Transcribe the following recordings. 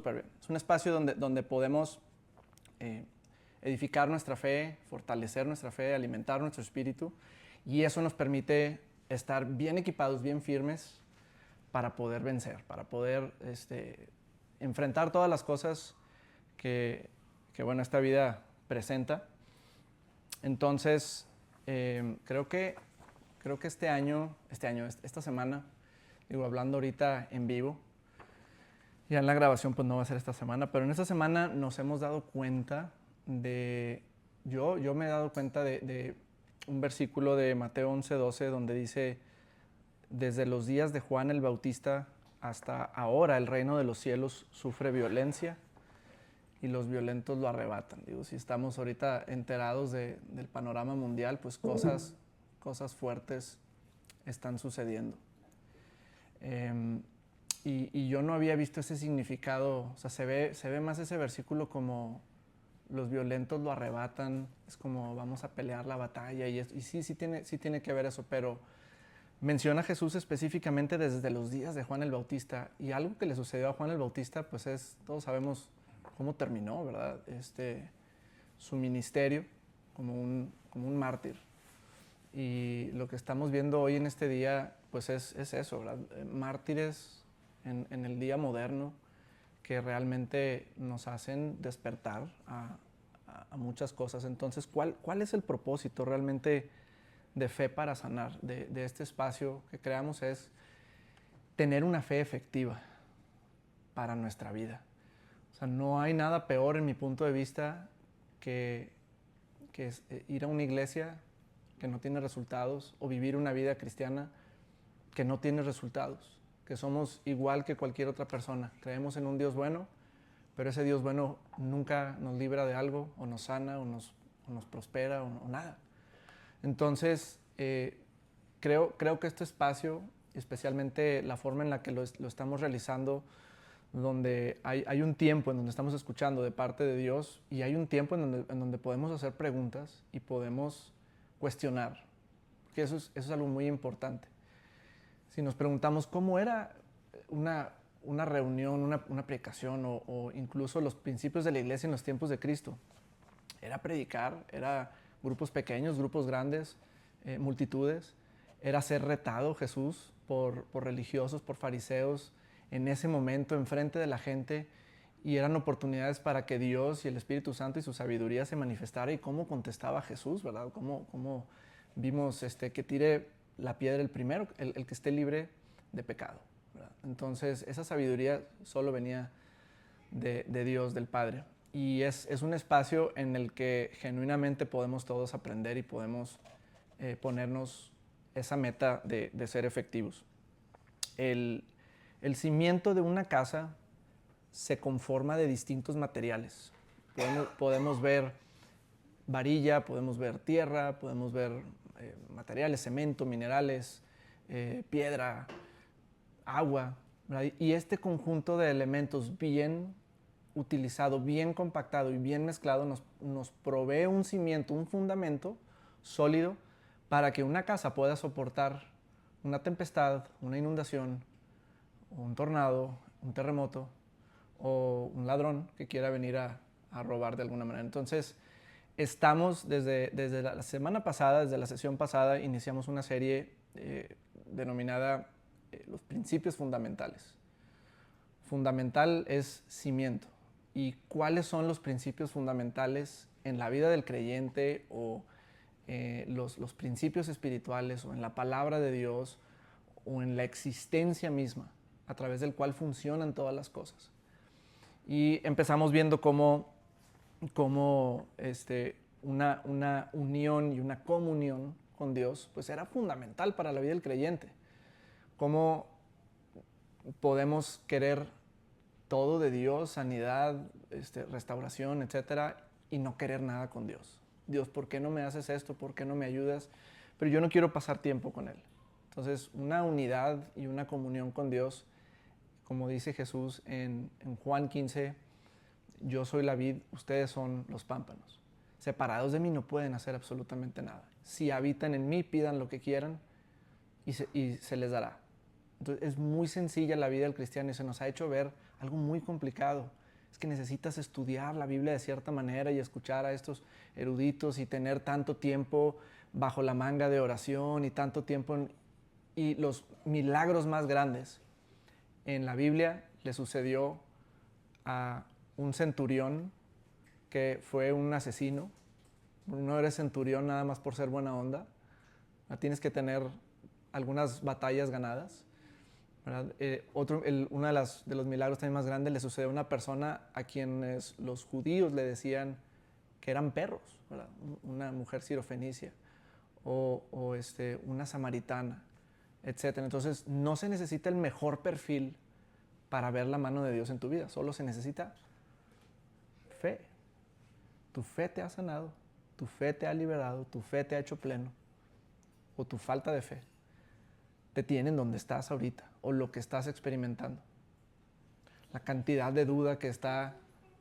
Súper bien. Es un espacio donde podemos eh, edificar nuestra fe, fortalecer nuestra fe, alimentar nuestro espíritu, y eso nos permite estar bien equipados, bien firmes para poder vencer, para poder enfrentar todas las cosas que esta vida presenta. Entonces, creo que esta semana, hablando ahorita en vivo, ya en la grabación pues no va a ser esta semana, pero en esta semana nos hemos dado cuenta yo me he dado cuenta de un versículo de Mateo 11:12 donde dice: desde los días de Juan el Bautista hasta ahora el reino de los cielos sufre violencia y los violentos lo arrebatan. Digo, si estamos ahorita enterados del panorama mundial, pues cosas fuertes están sucediendo. Y yo no había visto ese significado. O sea, se ve más ese versículo como los violentos lo arrebatan, es como vamos a pelear la batalla, y sí tiene que ver eso, pero menciona a Jesús específicamente desde los días de Juan el Bautista, y algo que le sucedió a Juan el Bautista, pues todos sabemos cómo terminó, ¿verdad? Su ministerio como un mártir. Y lo que estamos viendo hoy en este día, pues es eso, ¿verdad? Mártires en el día moderno que realmente nos hacen despertar a muchas cosas. Entonces, ¿cuál es el propósito realmente de Fe para Sanar, de este espacio que creamos? Es tener una fe efectiva para nuestra vida. O sea, no hay nada peor en mi punto de vista que ir a una iglesia que no tiene resultados, o vivir una vida cristiana que no tiene resultados, que somos igual que cualquier otra persona. Creemos en un Dios bueno, pero ese Dios bueno nunca nos libra de algo, o nos sana, o nos prospera, o nada. Entonces, creo que este espacio, especialmente la forma en la que lo estamos realizando, donde hay un tiempo en donde estamos escuchando de parte de Dios, y hay un tiempo en donde podemos hacer preguntas y podemos cuestionar, que eso es algo muy importante. Si nos preguntamos cómo era una reunión, una predicación, o incluso los principios de la iglesia en los tiempos de Cristo, era predicar, era grupos pequeños, grupos grandes, multitudes, era ser retado Jesús por religiosos, por fariseos, en ese momento, enfrente de la gente, y eran oportunidades para que Dios y el Espíritu Santo y su sabiduría se manifestara. Y cómo contestaba Jesús, ¿verdad? Cómo vimos que tire la piedra el primero, el que esté libre de pecado, ¿verdad? Entonces, esa sabiduría solo venía de Dios, del Padre. Y es un espacio en el que genuinamente podemos todos aprender y podemos ponernos esa meta de ser efectivos. El cimiento de una casa se conforma de distintos materiales. Podemos ver varilla, podemos ver tierra, podemos ver materiales, cemento, minerales, piedra, agua, ¿verdad? Y este conjunto de elementos bien utilizado, bien compactado y bien mezclado nos provee un cimiento, un fundamento sólido para que una casa pueda soportar una tempestad, una inundación, un tornado, un terremoto, o un ladrón que quiera venir a robar de alguna manera. Entonces, estamos desde la semana pasada, desde la sesión pasada, iniciamos una serie denominada Los Principios Fundamentales. Fundamental es cimiento. ¿Y cuáles son los principios fundamentales en la vida del creyente, o los principios espirituales, o en la palabra de Dios, o en la existencia misma, a través del cual funcionan todas las cosas? Y empezamos viendo cómo una unión y una comunión con Dios pues era fundamental para la vida del creyente. Cómo podemos querer todo de Dios, sanidad, restauración, etcétera, y no querer nada con Dios. Dios, ¿por qué no me haces esto? ¿Por qué no me ayudas? Pero yo no quiero pasar tiempo con Él. Entonces, una unidad y una comunión con Dios, como dice Jesús en Juan 15, yo soy la vid, ustedes son los pámpanos. Separados de mí no pueden hacer absolutamente nada. Si habitan en mí, pidan lo que quieran y se les dará. Entonces, es muy sencilla la vida del cristiano, y se nos ha hecho ver algo muy complicado. Es que necesitas estudiar la Biblia de cierta manera y escuchar a estos eruditos y tener tanto tiempo bajo la manga de oración y tanto tiempo y los milagros más grandes en la Biblia le sucedió a un centurión que fue un asesino. No eres centurión nada más por ser buena onda. Tienes que tener algunas batallas ganadas. Uno de los milagros también más grandes le sucedió a una persona a quienes los judíos le decían que eran perros, ¿verdad? Una mujer sirofenicia o una samaritana, etc. Entonces no se necesita el mejor perfil para ver la mano de Dios en tu vida, solo se necesita fe. Tu fe te ha sanado, tu fe te ha liberado, tu fe te ha hecho pleno, o tu falta de fe te tiene en donde estás ahorita, o lo que estás experimentando. La cantidad de duda que está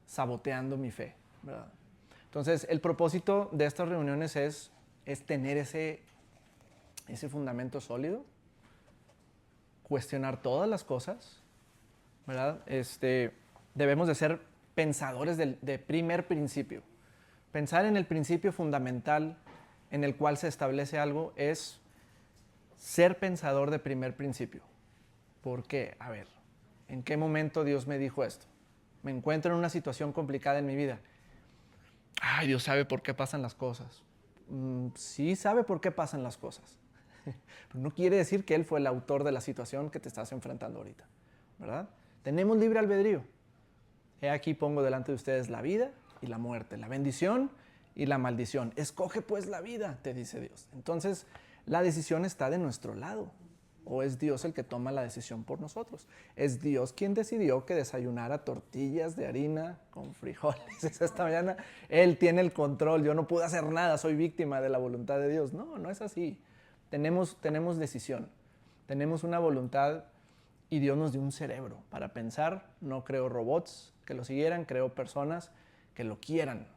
saboteando mi fe, ¿verdad? Entonces, el propósito de estas reuniones es tener ese fundamento sólido, cuestionar todas las cosas, ¿verdad? Debemos de ser pensadores de primer principio. Pensar en el principio fundamental en el cual se establece algo es ser pensador de primer principio. ¿Por qué? A ver, ¿en qué momento Dios me dijo esto? Me encuentro en una situación complicada en mi vida. Ay, Dios sabe por qué pasan las cosas. Sí sabe por qué pasan las cosas. Pero no quiere decir que Él fue el autor de la situación que te estás enfrentando ahorita, ¿verdad? Tenemos libre albedrío. He aquí pongo delante de ustedes la vida y la muerte, la bendición y la maldición. Escoge pues la vida, te dice Dios. Entonces, la decisión está de nuestro lado. ¿O es Dios el que toma la decisión por nosotros? Es Dios quien decidió que desayunara tortillas de harina con frijoles esta mañana. Él tiene el control, yo no pude hacer nada, soy víctima de la voluntad de Dios. No, no es así. Tenemos decisión, tenemos una voluntad y Dios nos dio un cerebro para pensar. No creo robots que lo siguieran, creo personas que lo quieran.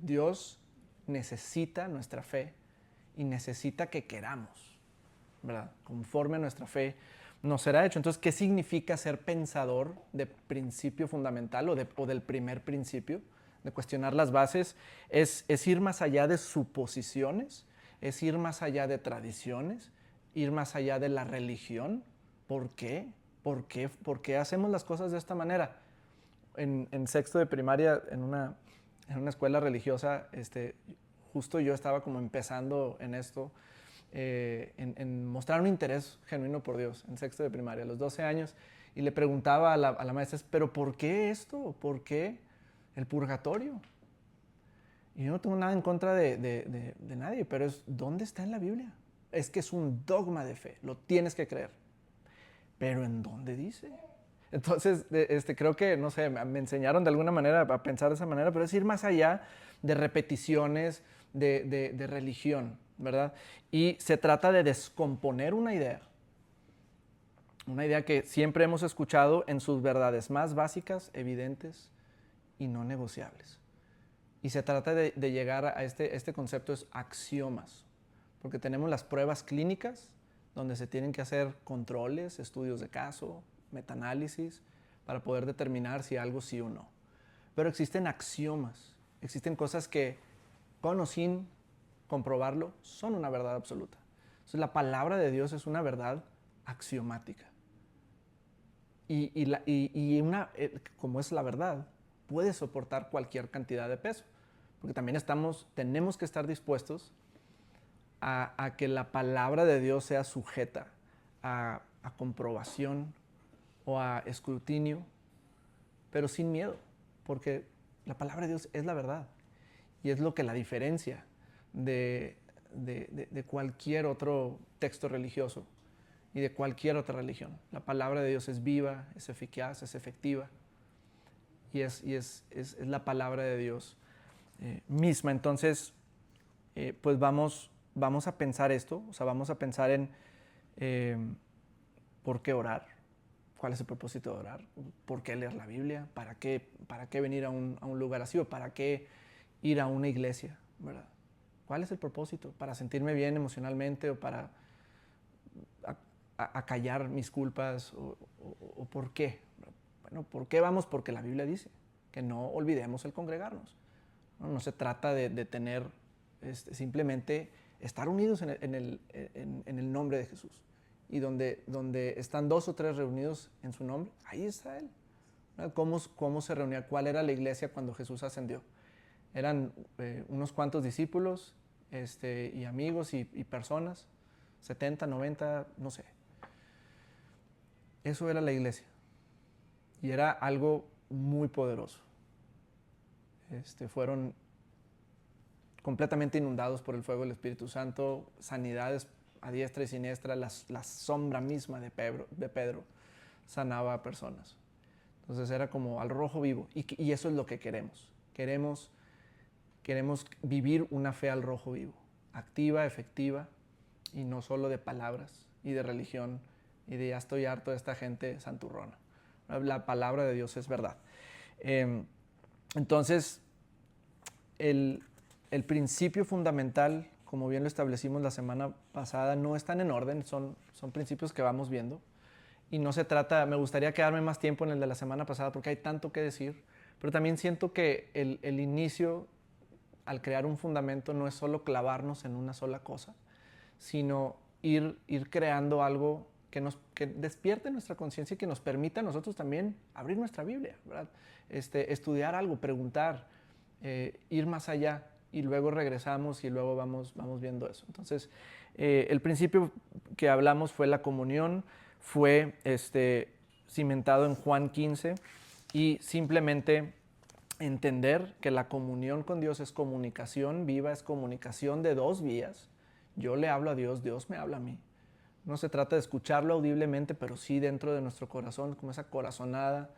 Dios necesita nuestra fe y necesita que queramos, ¿verdad? Conforme a nuestra fe nos será hecho. Entonces, ¿qué significa ser pensador de principio fundamental o del primer principio? De cuestionar las bases. Es ir más allá de suposiciones, es ir más allá de tradiciones, ir más allá de la religión. ¿Por qué? ¿Por qué hacemos las cosas de esta manera? En sexto de primaria, en una escuela religiosa, justo yo estaba como empezando en esto, en mostrar un interés genuino por Dios, en sexto de primaria, a los 12 años, y le preguntaba a la maestra, ¿pero por qué esto? ¿Por qué el purgatorio? Y yo no tengo nada en contra de nadie, pero ¿dónde está en la Biblia? Es que es un dogma de fe, lo tienes que creer. ¿Pero en dónde dice? Entonces, creo que, no sé, me enseñaron de alguna manera a pensar de esa manera, pero es ir más allá de repeticiones de religión, ¿verdad? Y se trata de descomponer una idea que siempre hemos escuchado en sus verdades más básicas, evidentes y no negociables. Y se trata de llegar a este concepto es axiomas, porque tenemos las pruebas clínicas, donde se tienen que hacer controles, estudios de caso, metaanálisis, para poder determinar si algo sí o no. Pero existen axiomas, existen cosas que, con o sin comprobarlo, son una verdad absoluta. Entonces, la palabra de Dios es una verdad axiomática. Como es la verdad, puede soportar cualquier cantidad de peso, porque también tenemos que estar dispuestos a que la palabra de Dios sea sujeta a comprobación o a escrutinio, pero sin miedo, porque la palabra de Dios es la verdad y es lo que la diferencia de cualquier otro texto religioso y de cualquier otra religión. La palabra de Dios es viva, es eficaz, es efectiva y es la palabra de Dios misma. Entonces, pues vamos a pensar esto, o sea, vamos a pensar en por qué orar, cuál es el propósito de orar, por qué leer la Biblia, para qué venir a un lugar así o para qué ir a una iglesia, ¿verdad? ¿Cuál es el propósito? ¿Para sentirme bien emocionalmente o para acallar mis culpas o por qué? Bueno, ¿por qué vamos? Porque la Biblia dice que no olvidemos el congregarnos. No se trata de tener, simplemente estar unidos en el nombre de Jesús. Y donde están 2 o 3 reunidos en su nombre, ahí está Él. ¿Cómo se reunía? ¿Cuál era la iglesia cuando Jesús ascendió? Eran unos cuantos discípulos y amigos y personas, 70, 90, no sé. Eso era la iglesia. Y era algo muy poderoso. Fueron completamente inundados por el fuego del Espíritu Santo, sanidades a diestra y siniestra, la sombra misma de Pedro sanaba a personas. Entonces era como al rojo vivo, y eso es lo que queremos. Queremos vivir una fe al rojo vivo, activa, efectiva, y no solo de palabras y de religión y de ya estoy harto de esta gente santurrona. La palabra de Dios es verdad. Entonces, el principio fundamental, como bien lo establecimos la semana pasada, no están en orden, son principios que vamos viendo. Y no se trata, me gustaría quedarme más tiempo en el de la semana pasada porque hay tanto que decir, pero también siento que el inicio, al crear un fundamento, no es solo clavarnos en una sola cosa, sino ir creando algo que despierte nuestra conciencia y que nos permita a nosotros también abrir nuestra Biblia, ¿verdad? Estudiar algo, preguntar, ir más allá, y luego regresamos y luego vamos viendo eso. Entonces, el principio que hablamos fue la comunión, fue cimentado en Juan 15, y simplemente entender que la comunión con Dios es comunicación viva, es comunicación de 2 vías. Yo le hablo a Dios, Dios me habla a mí. No se trata de escucharlo audiblemente, pero sí dentro de nuestro corazón, como esa corazonada,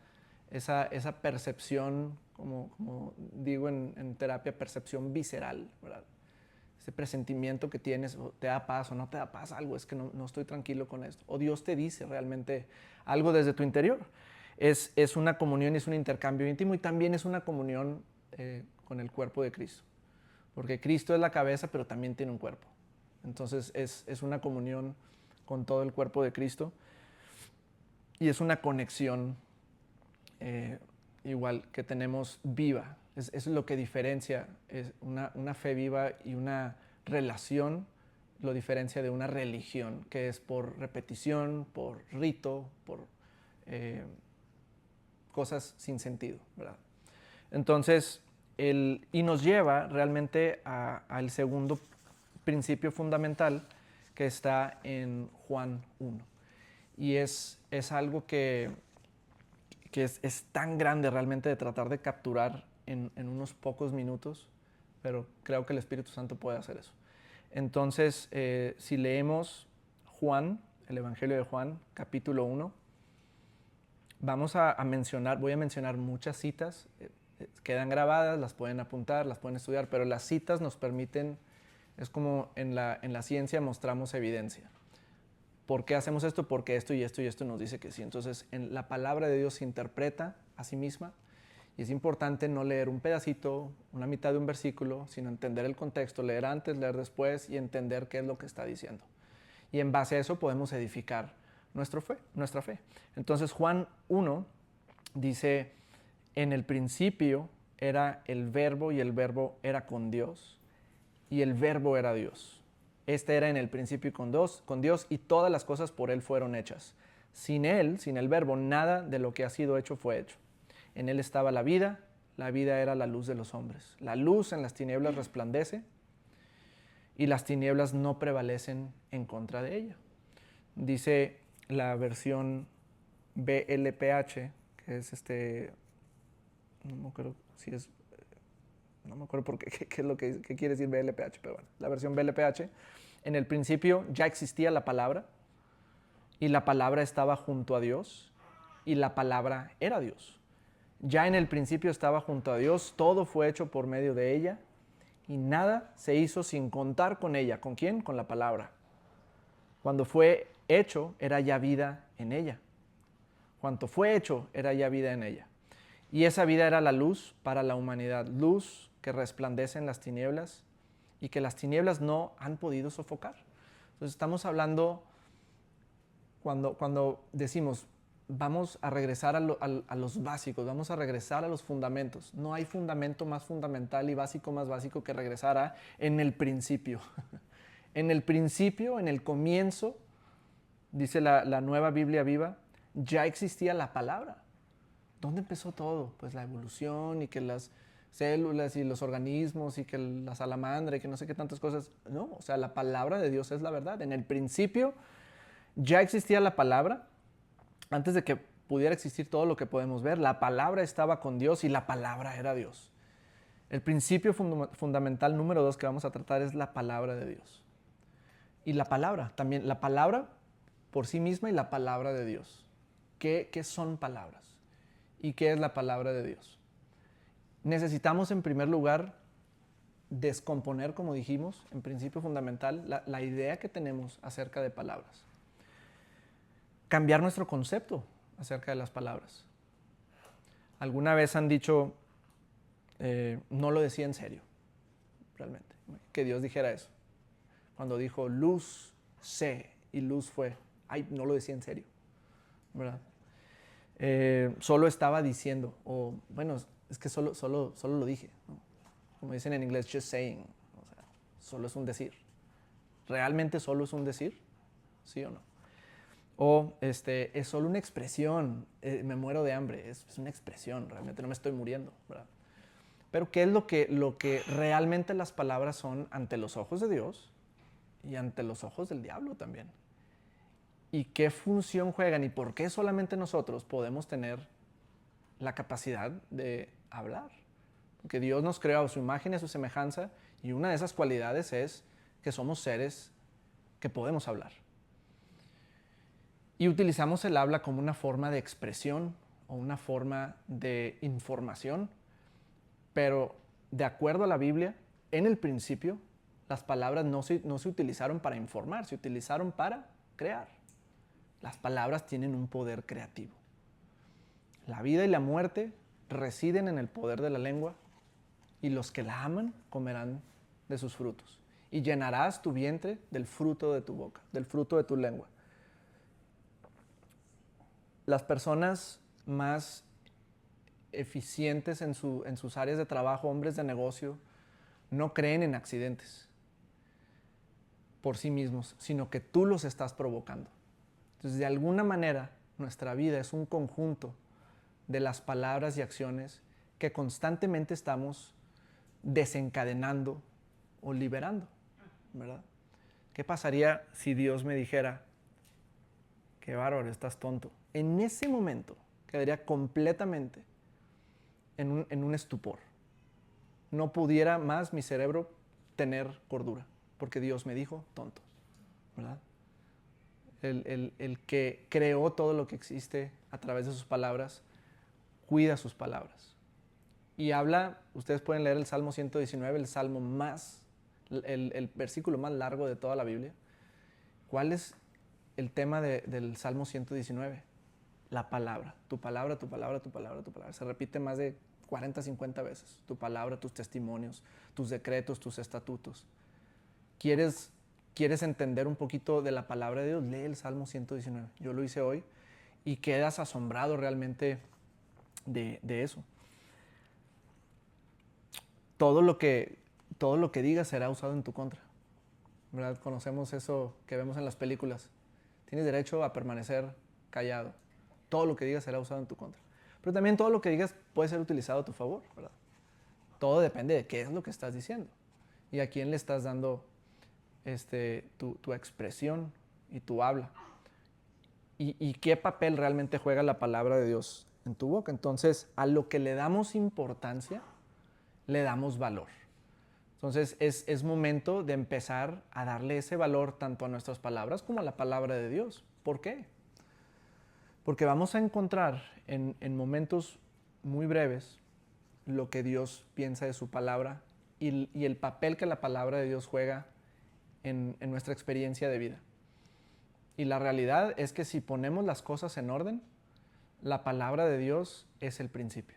esa percepción, como digo en terapia, percepción visceral, ¿verdad? Ese presentimiento que tienes, o te da paz o no te da paz algo, es que no estoy tranquilo con esto. O Dios te dice realmente algo desde tu interior. Es una comunión, es un intercambio íntimo, y también es una comunión con el cuerpo de Cristo. Porque Cristo es la cabeza, pero también tiene un cuerpo. Entonces es una comunión con todo el cuerpo de Cristo, y es una conexión igual que tenemos viva. Es lo que diferencia, es una fe viva y una relación, lo diferencia de una religión, que es por repetición, por rito, por cosas sin sentido, ¿verdad? Entonces, y nos lleva realmente al segundo principio fundamental que está en Juan 1. Y es algo que es tan grande realmente de tratar de capturar en unos pocos minutos, pero creo que el Espíritu Santo puede hacer eso. Entonces, si leemos Juan, el Evangelio de Juan, capítulo 1, voy a mencionar muchas citas, quedan grabadas, las pueden apuntar, las pueden estudiar, pero las citas nos permiten, es como en la ciencia mostramos evidencia. ¿Por qué hacemos esto? Porque esto y esto y esto nos dice que sí. Entonces, la palabra de Dios se interpreta a sí misma, y es importante no leer un pedacito, una mitad de un versículo, sino entender el contexto, leer antes, leer después y entender qué es lo que está diciendo. Y en base a eso podemos edificar nuestra fe. Entonces, Juan 1 dice, en el principio era el verbo y el verbo era con Dios y el verbo era Dios. Este era en el principio con Dios, y todas las cosas por Él fueron hechas. Sin Él, sin el verbo, nada de lo que ha sido hecho fue hecho. En Él estaba la vida era la luz de los hombres. La luz en las tinieblas resplandece, y las tinieblas no prevalecen en contra de ella. Dice la versión BLPH, que es no me acuerdo si es, no me acuerdo qué es lo que quiere decir BLPH, pero bueno, la versión BLPH, en el principio ya existía la palabra, y la palabra estaba junto a Dios, y la palabra era Dios. Ya en el principio estaba junto a Dios, todo fue hecho por medio de ella, y nada se hizo sin contar con ella. ¿Con quién? Con la palabra. Cuando fue hecho, era ya vida en ella. Cuanto fue hecho, era ya vida en ella. Y esa vida era la luz para la humanidad, luz que resplandece en las tinieblas y que las tinieblas no han podido sofocar. Entonces estamos hablando, cuando decimos vamos a regresar a los básicos, vamos a regresar a los fundamentos. No hay fundamento más fundamental y básico más básico que regresar a en el principio. En el principio, en el comienzo, dice la Nueva Biblia Viva, ya existía la palabra. ¿Dónde empezó todo? Pues la evolución y que las células y los organismos y que la salamandra y que no sé qué tantas cosas. No, o sea, la palabra de Dios es la verdad. En el principio ya existía la palabra. Antes de que pudiera existir todo lo que podemos ver, la palabra estaba con Dios y la palabra era Dios. El principio fundamental número 2 que vamos a tratar es la palabra de Dios. Y la palabra, también la palabra por sí misma y la palabra de Dios. ¿Qué son palabras? ¿Y qué es la palabra de Dios? Necesitamos en primer lugar descomponer, como dijimos, en principio fundamental, la idea que tenemos acerca de palabras. Cambiar nuestro concepto acerca de las palabras. ¿Alguna vez han dicho, no lo decía en serio, realmente, que Dios dijera eso? Cuando dijo, luz sé, y luz fue, ay, no lo decía en serio, ¿verdad? Solo estaba diciendo, o bueno, es que solo lo dije, ¿no? Como dicen en inglés, just saying, o sea, solo es un decir. ¿Realmente solo es un decir? ¿Sí o no? O es solo una expresión, me muero de hambre, es una expresión, realmente no me estoy muriendo, ¿verdad? Pero ¿qué es lo que realmente las palabras son ante los ojos de Dios y ante los ojos del diablo también? ¿Y qué función juegan y por qué solamente nosotros podemos tener la capacidad de hablar? Porque Dios nos creó a su imagen y a su semejanza y una de esas cualidades es que somos seres que podemos hablar. Y utilizamos el habla como una forma de expresión o una forma de información, pero de acuerdo a la Biblia, en el principio, las palabras no se utilizaron para informar, se utilizaron para crear. Las palabras tienen un poder creativo. La vida y la muerte residen en el poder de la lengua y los que la aman comerán de sus frutos. Y llenarás tu vientre del fruto de tu boca, del fruto de tu lengua. Las personas más eficientes en sus áreas de trabajo, hombres de negocio, no creen en accidentes por sí mismos, sino que tú los estás provocando. Entonces, de alguna manera, nuestra vida es un conjunto de las palabras y acciones que constantemente estamos desencadenando o liberando, ¿verdad? ¿Qué pasaría si Dios me dijera, qué bárbaro, estás tonto? En ese momento quedaría completamente en un estupor. No pudiera más mi cerebro tener cordura, porque Dios me dijo tonto, ¿verdad? El que creó todo lo que existe a través de sus palabras, cuida sus palabras. Y habla, ustedes pueden leer el Salmo 119, el salmo el versículo más largo de toda la Biblia. ¿Cuál es el tema del Salmo 119? La palabra, tu palabra, tu palabra, tu palabra, tu palabra. Se repite más de 40, 50 veces. Tu palabra, tus testimonios, tus decretos, tus estatutos. ¿Quieres entender un poquito de la palabra de Dios? Lee el Salmo 119. Yo lo hice hoy y quedas asombrado realmente de eso. Todo lo que digas será usado en tu contra, ¿verdad? Conocemos eso que vemos en las películas. Tienes derecho a permanecer callado. Todo lo que digas será usado en tu contra. Pero también todo lo que digas puede ser utilizado a tu favor, ¿verdad? Todo depende de qué es lo que estás diciendo y a quién le estás dando tu expresión y tu habla. Y qué papel realmente juega la palabra de Dios en tu boca. Entonces, a lo que le damos importancia, le damos valor. Entonces, es momento de empezar a darle ese valor tanto a nuestras palabras como a la palabra de Dios. ¿Por qué? Porque vamos a encontrar en momentos muy breves lo que Dios piensa de su palabra y el papel que la palabra de Dios juega en nuestra experiencia de vida. Y la realidad es que si ponemos las cosas en orden, la palabra de Dios es el principio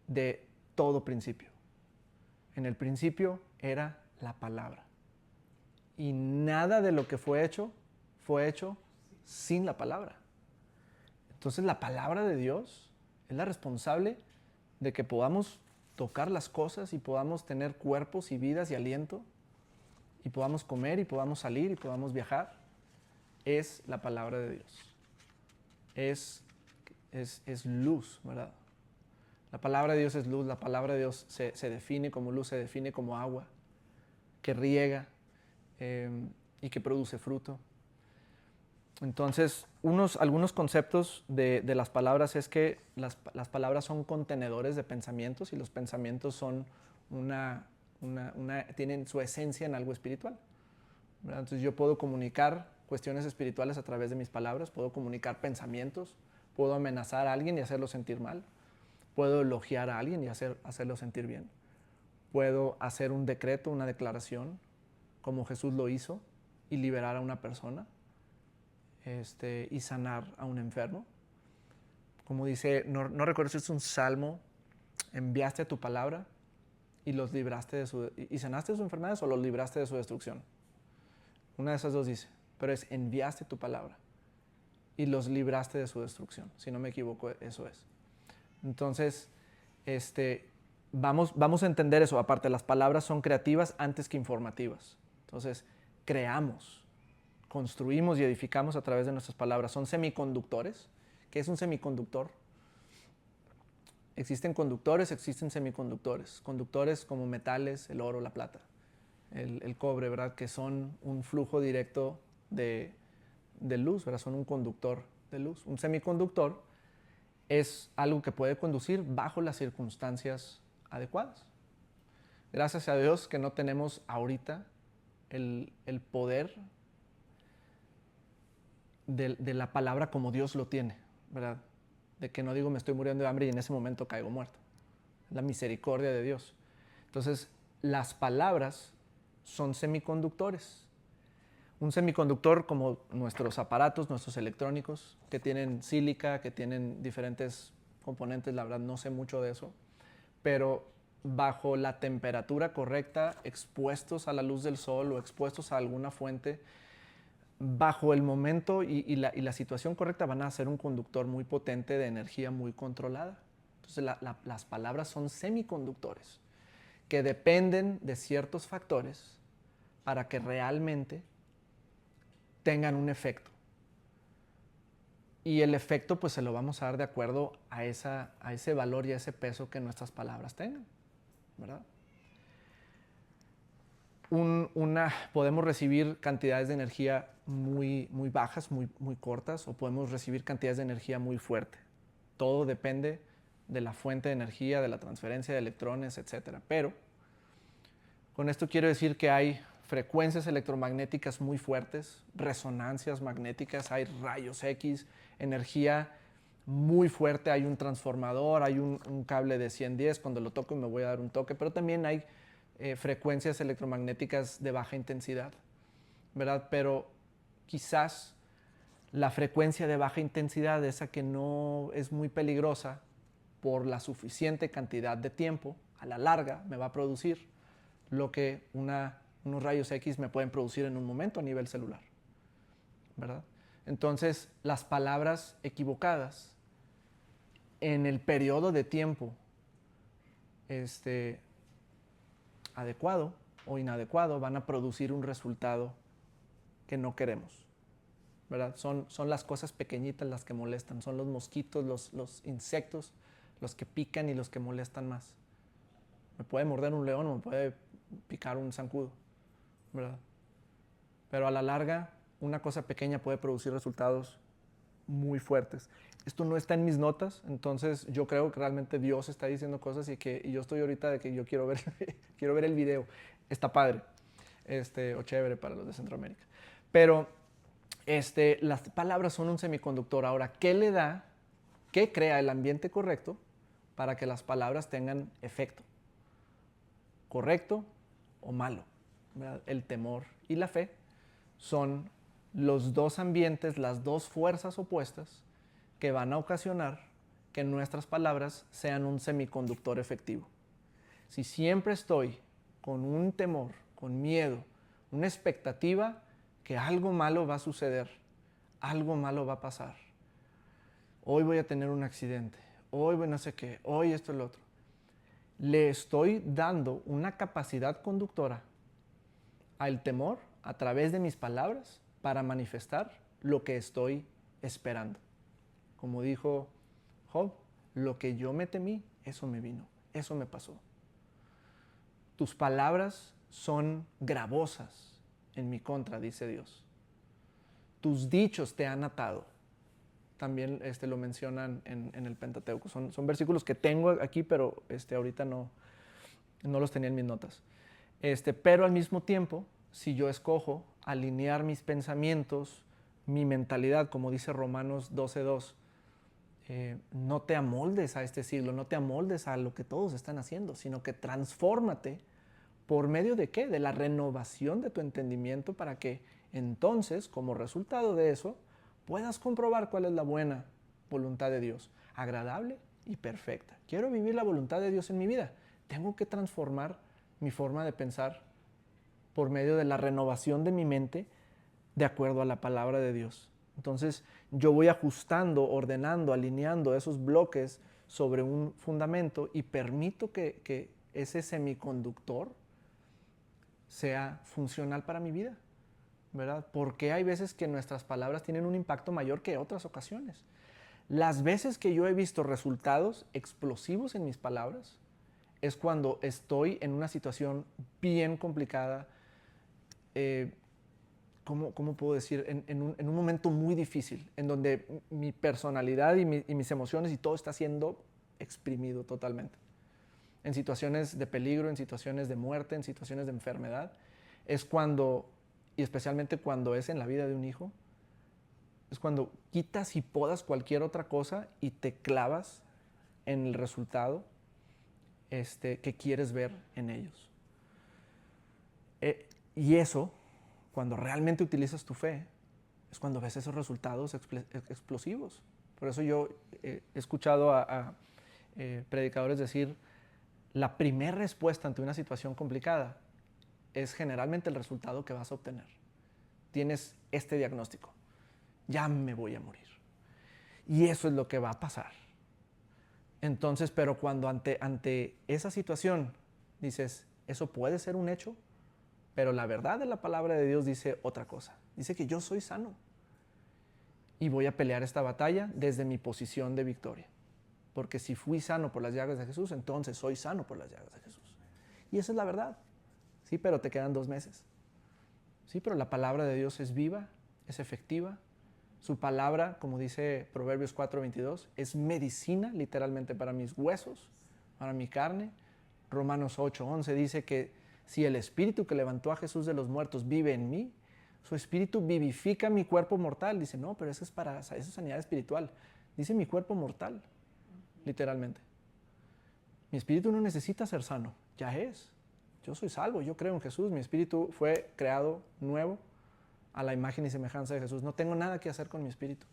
de todo principio. En el principio era la palabra. Y nada de lo que fue hecho sin la palabra. Entonces la palabra de Dios es la responsable de que podamos tocar las cosas y podamos tener cuerpos y vidas y aliento y podamos comer y podamos salir y podamos viajar. Es la palabra de Dios. Es luz, ¿verdad? La palabra de Dios es luz, la palabra de Dios se define como luz, se define como agua que riega y que produce fruto. Entonces, algunos conceptos de las palabras es que las palabras son contenedores de pensamientos y los pensamientos son tienen su esencia en algo espiritual, ¿verdad? Entonces yo puedo comunicar cuestiones espirituales a través de mis palabras, puedo comunicar pensamientos, puedo amenazar a alguien y hacerlo sentir mal, puedo elogiar a alguien y hacerlo sentir bien, puedo hacer un decreto, una declaración, como Jesús lo hizo, y liberar a una persona. Y sanar a un enfermo. Como dice, no recuerdo si es un salmo, enviaste tu palabra y los libraste y sanaste sus enfermedades o los libraste de su destrucción. Una de esas dos dice, pero es enviaste tu palabra y los libraste de su destrucción. Si no me equivoco, eso es. Entonces, vamos a entender eso. Aparte, las palabras son creativas antes que informativas. Entonces, creamos, construimos y edificamos a través de nuestras palabras. Son semiconductores. ¿Qué es un semiconductor? Existen conductores, existen semiconductores. Conductores como metales, el oro, la plata, el cobre, ¿verdad? Que son un flujo directo de luz, ¿verdad? Son un conductor de luz. Un semiconductor es algo que puede conducir bajo las circunstancias adecuadas. Gracias a Dios que no tenemos ahorita el poder de la palabra como Dios lo tiene, ¿verdad? De que no digo me estoy muriendo de hambre y en ese momento caigo muerto. La misericordia de Dios. Entonces, las palabras son semiconductores. Un semiconductor como nuestros aparatos, nuestros electrónicos, que tienen sílica, que tienen diferentes componentes, la verdad no sé mucho de eso, pero bajo la temperatura correcta, expuestos a la luz del sol o expuestos a alguna fuente, bajo el momento y la situación correcta van a ser un conductor muy potente de energía muy controlada. Entonces las palabras son semiconductores que dependen de ciertos factores para que realmente tengan un efecto. Y el efecto pues se lo vamos a dar de acuerdo a ese valor y a ese peso que nuestras palabras tengan, ¿verdad? Podemos recibir cantidades de energía muy bajas, muy cortas, o podemos recibir cantidades de energía muy fuerte. Todo depende de la fuente de energía, de la transferencia de electrones, etc. Pero con esto quiero decir que hay frecuencias electromagnéticas muy fuertes, resonancias magnéticas, hay rayos X, energía muy fuerte, hay un transformador, hay un cable de 110, cuando lo toco me voy a dar un toque, pero también hay frecuencias electromagnéticas de baja intensidad, ¿verdad? Pero quizás la frecuencia de baja intensidad, esa que no es muy peligrosa, por la suficiente cantidad de tiempo, a la larga me va a producir lo que unos rayos X me pueden producir en un momento a nivel celular, ¿verdad? Entonces, las palabras equivocadas en el periodo de tiempo adecuado o inadecuado van a producir un resultado que no queremos, ¿verdad? Son las cosas pequeñitas las que molestan, son los mosquitos, los insectos, los que pican y los que molestan más. Me puede morder un león o me puede picar un zancudo, ¿verdad? Pero a la larga, una cosa pequeña puede producir resultados muy fuertes. Esto no está en mis notas, entonces yo creo que realmente Dios está diciendo cosas y yo estoy ahorita de que yo quiero ver el video. Está padre, o chévere para los de Centroamérica. Pero las palabras son un semiconductor. Ahora, ¿qué crea el ambiente correcto para que las palabras tengan efecto? ¿Correcto o malo? ¿Verdad? El temor y la fe son los dos ambientes, las dos fuerzas opuestas que van a ocasionar que nuestras palabras sean un semiconductor efectivo. Si siempre estoy con un temor, con miedo, una expectativa que algo malo va a suceder, algo malo va a pasar, hoy voy a tener un accidente, hoy voy no sé qué, hoy esto y lo otro. Le estoy dando una capacidad conductora al temor a través de mis palabras para manifestar lo que estoy esperando. Como dijo Job, lo que yo me temí, eso me vino, eso me pasó. Tus palabras son gravosas en mi contra, dice Dios. Tus dichos te han atado. También lo mencionan en el Pentateuco. Son versículos que tengo aquí, pero ahorita no los tenía en mis notas. Pero al mismo tiempo, si yo escojo alinear mis pensamientos, mi mentalidad, como dice Romanos 12:2, no te amoldes a este siglo, no te amoldes a lo que todos están haciendo, sino que transfórmate por medio de ¿qué? De la renovación de tu entendimiento para que entonces, como resultado de eso, puedas comprobar cuál es la buena voluntad de Dios, agradable y perfecta. Quiero vivir la voluntad de Dios en mi vida. Tengo que transformar mi forma de pensar por medio de la renovación de mi mente de acuerdo a la palabra de Dios. Entonces, yo voy ajustando, ordenando, alineando esos bloques sobre un fundamento y permito que ese semiconductor sea funcional para mi vida, ¿verdad? Porque hay veces que nuestras palabras tienen un impacto mayor que otras ocasiones. Las veces que yo he visto resultados explosivos en mis palabras es cuando estoy en una situación bien complicada, ¿cómo puedo decir? En un momento muy difícil, en donde mi personalidad y mis emociones y todo está siendo exprimido totalmente. En situaciones de peligro, en situaciones de muerte, en situaciones de enfermedad, es cuando, y especialmente cuando es en la vida de un hijo, es cuando quitas y podas cualquier otra cosa y te clavas en el resultado que quieres ver en ellos. Y eso, cuando realmente utilizas tu fe, es cuando ves esos resultados explosivos. Por eso yo he escuchado a predicadores decir, la primera respuesta ante una situación complicada es generalmente el resultado que vas a obtener. Tienes este diagnóstico, ya me voy a morir. Y eso es lo que va a pasar. Entonces, pero cuando ante esa situación dices, eso puede ser un hecho, pero la verdad de la palabra de Dios dice otra cosa. Dice que yo soy sano y voy a pelear esta batalla desde mi posición de victoria. Porque si fui sano por las llagas de Jesús, entonces soy sano por las llagas de Jesús. Y esa es la verdad. Sí, pero te quedan 2 meses. Sí, pero la palabra de Dios es viva, es efectiva. Su palabra, como dice Proverbios 4:22, es medicina literalmente para mis huesos, para mi carne. Romanos 8:11 dice que si el Espíritu que levantó a Jesús de los muertos vive en mí, su Espíritu vivifica mi cuerpo mortal. Dice, no, pero eso es sanidad espiritual. Dice mi cuerpo mortal, literalmente. Mi espíritu no necesita ser sano, ya es. Yo soy salvo, yo creo en Jesús, mi espíritu fue creado nuevo a la imagen y semejanza de Jesús. No tengo nada que hacer con mi espíritu.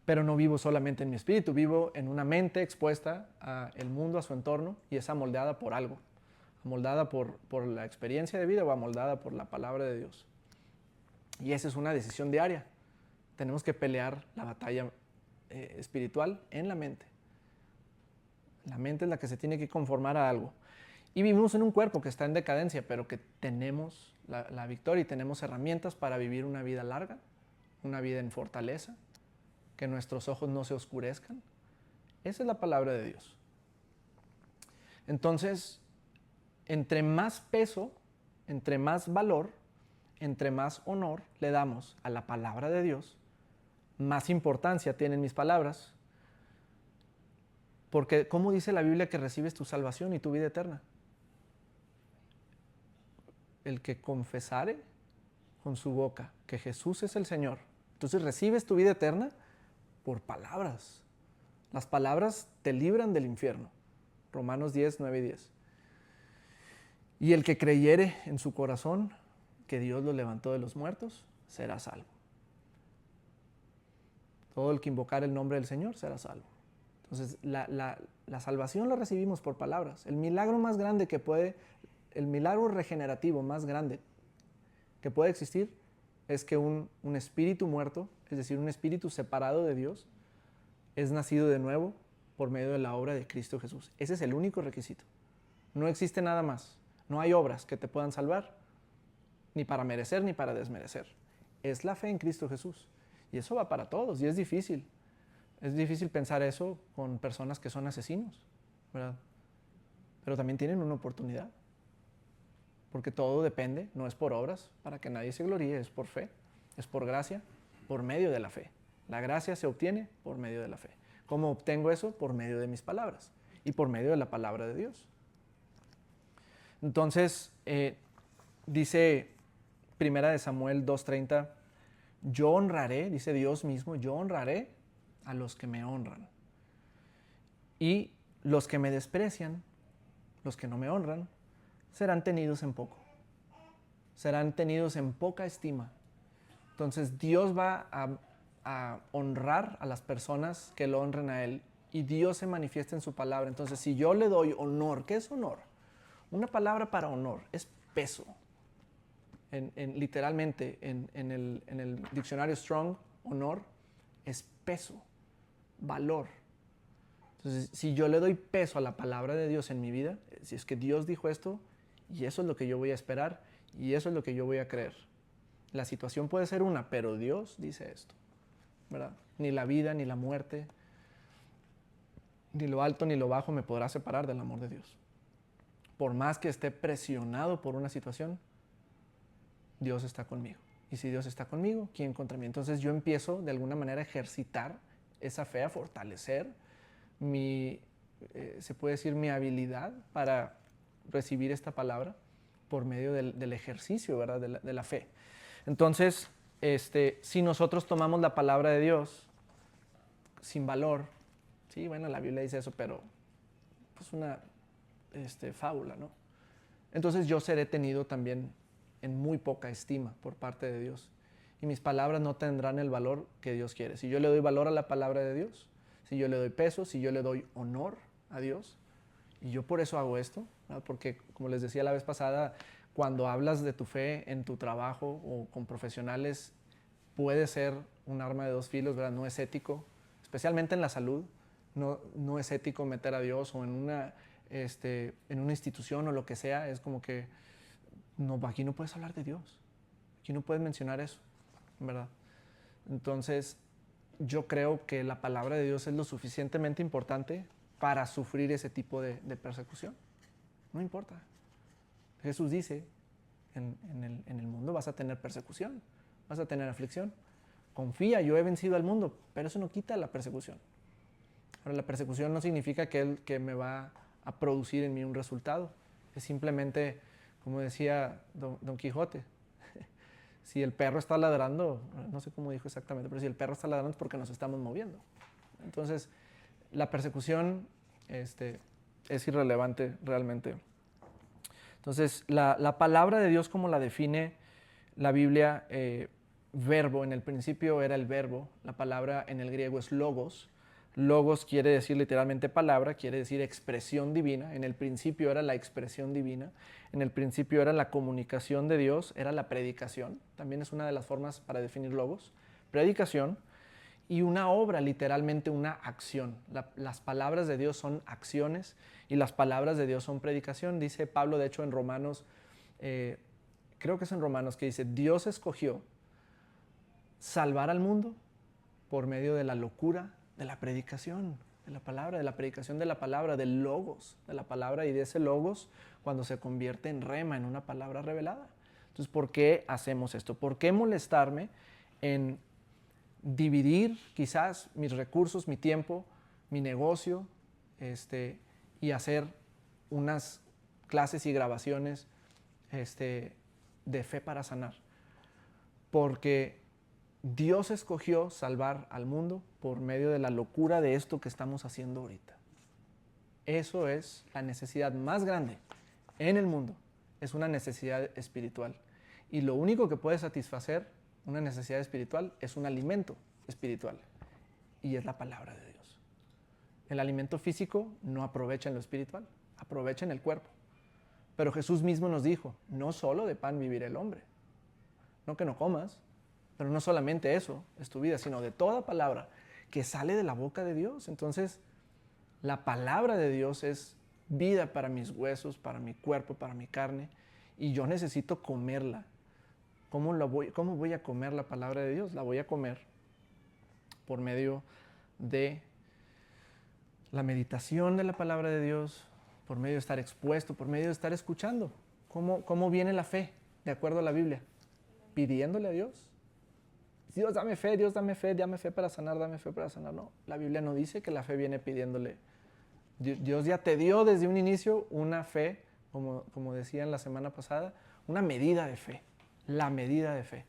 Pero no vivo solamente en mi espíritu, vivo en una mente expuesta al mundo, a su entorno, y es amoldada por algo. Amoldada por la experiencia de vida o amoldada por la palabra de Dios. Y esa es una decisión diaria. Tenemos que pelear la batalla espiritual en la mente. La mente es la que se tiene que conformar a algo. Y vivimos en un cuerpo que está en decadencia, pero que tenemos la victoria y tenemos herramientas para vivir una vida larga, una vida en fortaleza, que nuestros ojos no se oscurezcan. Esa es la palabra de Dios. Entonces, entre más peso, entre más valor, entre más honor le damos a la palabra de Dios, más importancia tienen mis palabras. Porque, ¿cómo dice la Biblia que recibes tu salvación y tu vida eterna? El que confesare con su boca que Jesús es el Señor. Entonces recibes tu vida eterna por palabras. Las palabras te libran del infierno. Romanos 10, 9 y 10. Y el que creyere en su corazón que Dios lo levantó de los muertos, será salvo. Todo el que invocar el nombre del Señor será salvo. Entonces, la salvación la recibimos por palabras. El milagro más grande el milagro regenerativo más grande que puede existir es que un espíritu muerto, es decir, un espíritu separado de Dios, es nacido de nuevo por medio de la obra de Cristo Jesús. Ese es el único requisito. No existe nada más. No hay obras que te puedan salvar, ni para merecer ni para desmerecer. Es la fe en Cristo Jesús. Y eso va para todos, y es difícil. Es difícil pensar eso con personas que son asesinos, ¿verdad? Pero también tienen una oportunidad. Porque todo depende, no es por obras, para que nadie se gloríe, es por fe, es por gracia, por medio de la fe. La gracia se obtiene por medio de la fe. ¿Cómo obtengo eso? Por medio de mis palabras y por medio de la palabra de Dios. Entonces, dice 1 Samuel 2:30, yo honraré, dice Dios mismo, yo honraré a los que me honran. Y los que me desprecian, los que no me honran, serán tenidos en poco. Serán tenidos en poca estima. Entonces Dios va a honrar a las personas que lo honren a Él y Dios se manifiesta en su palabra. Entonces si yo le doy honor, ¿qué es honor? Una palabra para honor es peso. Literalmente en el diccionario Strong, honor es peso, valor. Entonces si yo le doy peso a la palabra de Dios en mi vida, si es que Dios dijo esto, y eso es lo que yo voy a esperar, y eso es lo que yo voy a creer. La situación puede ser una, pero Dios dice esto, ¿verdad? Ni la vida, ni la muerte, ni lo alto, ni lo bajo me podrá separar del amor de Dios. Por más que esté presionado por una situación, Dios está conmigo. Y si Dios está conmigo, ¿quién contra mí? Entonces yo empiezo de alguna manera a ejercitar esa fe, a fortalecer se puede decir mi habilidad para recibir esta palabra por medio del ejercicio, ¿verdad? De la fe. Entonces, si nosotros tomamos la palabra de Dios sin valor, sí, bueno, la Biblia dice eso, pero es una fábula, ¿no? Entonces yo seré tenido también en muy poca estima por parte de Dios. Y mis palabras no tendrán el valor que Dios quiere. Si yo le doy valor a la palabra de Dios, si yo le doy peso, si yo le doy honor a Dios, y yo por eso hago esto, ¿verdad? Porque como les decía la vez pasada, cuando hablas de tu fe en tu trabajo o con profesionales, puede ser un arma de dos filos, ¿verdad? No es ético, especialmente en la salud, no es ético meter a Dios o en una institución o lo que sea, es como que no, aquí no puedes hablar de Dios, aquí no puedes mencionar eso, ¿verdad? Entonces, yo creo que la palabra de Dios es lo suficientemente importante para sufrir ese tipo de persecución. No importa. Jesús dice, en el mundo vas a tener persecución, vas a tener aflicción. Confía, yo he vencido al mundo, pero eso no quita la persecución. Ahora, la persecución no significa que me va a producir en mí un resultado. Es simplemente, como decía Don Quijote, si el perro está ladrando, no sé cómo dijo exactamente, pero si el perro está ladrando es porque nos estamos moviendo. Entonces, la persecución es irrelevante realmente. Entonces, la palabra de Dios, como la define la Biblia, verbo, en el principio era el verbo, la palabra en el griego es logos. Logos quiere decir literalmente palabra, quiere decir expresión divina. En el principio era la expresión divina, en el principio era la comunicación de Dios, era la predicación. También es una de las formas para definir logos. Predicación y una obra, literalmente una acción. Las palabras de Dios son acciones y las palabras de Dios son predicación. Dice Pablo, de hecho, en Romanos, creo que es en Romanos, que dice, Dios escogió salvar al mundo por medio de la locura de la predicación, de la palabra, de la predicación de la palabra, del logos, de la palabra y de ese logos cuando se convierte en rema, en una palabra revelada. Entonces, ¿por qué hacemos esto? ¿Por qué molestarme en dividir quizás mis recursos, mi tiempo, mi negocio, y hacer unas clases y grabaciones de fe para sanar? Porque Dios escogió salvar al mundo por medio de la locura de esto que estamos haciendo ahorita. Eso es la necesidad más grande en el mundo. Es una necesidad espiritual. Y lo único que puede satisfacer una necesidad espiritual es un alimento espiritual. Y es la palabra de Dios. El alimento físico no aprovecha en lo espiritual, aprovecha en el cuerpo. Pero Jesús mismo nos dijo, no solo de pan vivirá el hombre. No que no comas, pero no solamente eso es tu vida, sino de toda palabra que sale de la boca de Dios. Entonces, la palabra de Dios es vida para mis huesos, para mi cuerpo, para mi carne, y yo necesito comerla. ¿Cómo voy a comer la palabra de Dios? La voy a comer por medio de la meditación de la palabra de Dios, por medio de estar expuesto, por medio de estar escuchando. ¿Cómo viene la fe? De acuerdo a la Biblia. Pidiéndole a Dios. Dios, dame fe, Dios, dame fe para sanar, dame fe para sanar. No, la Biblia no dice que la fe viene pidiéndole. Dios ya te dio desde un inicio una fe, como decía en la semana pasada, una medida de fe. La medida de fe.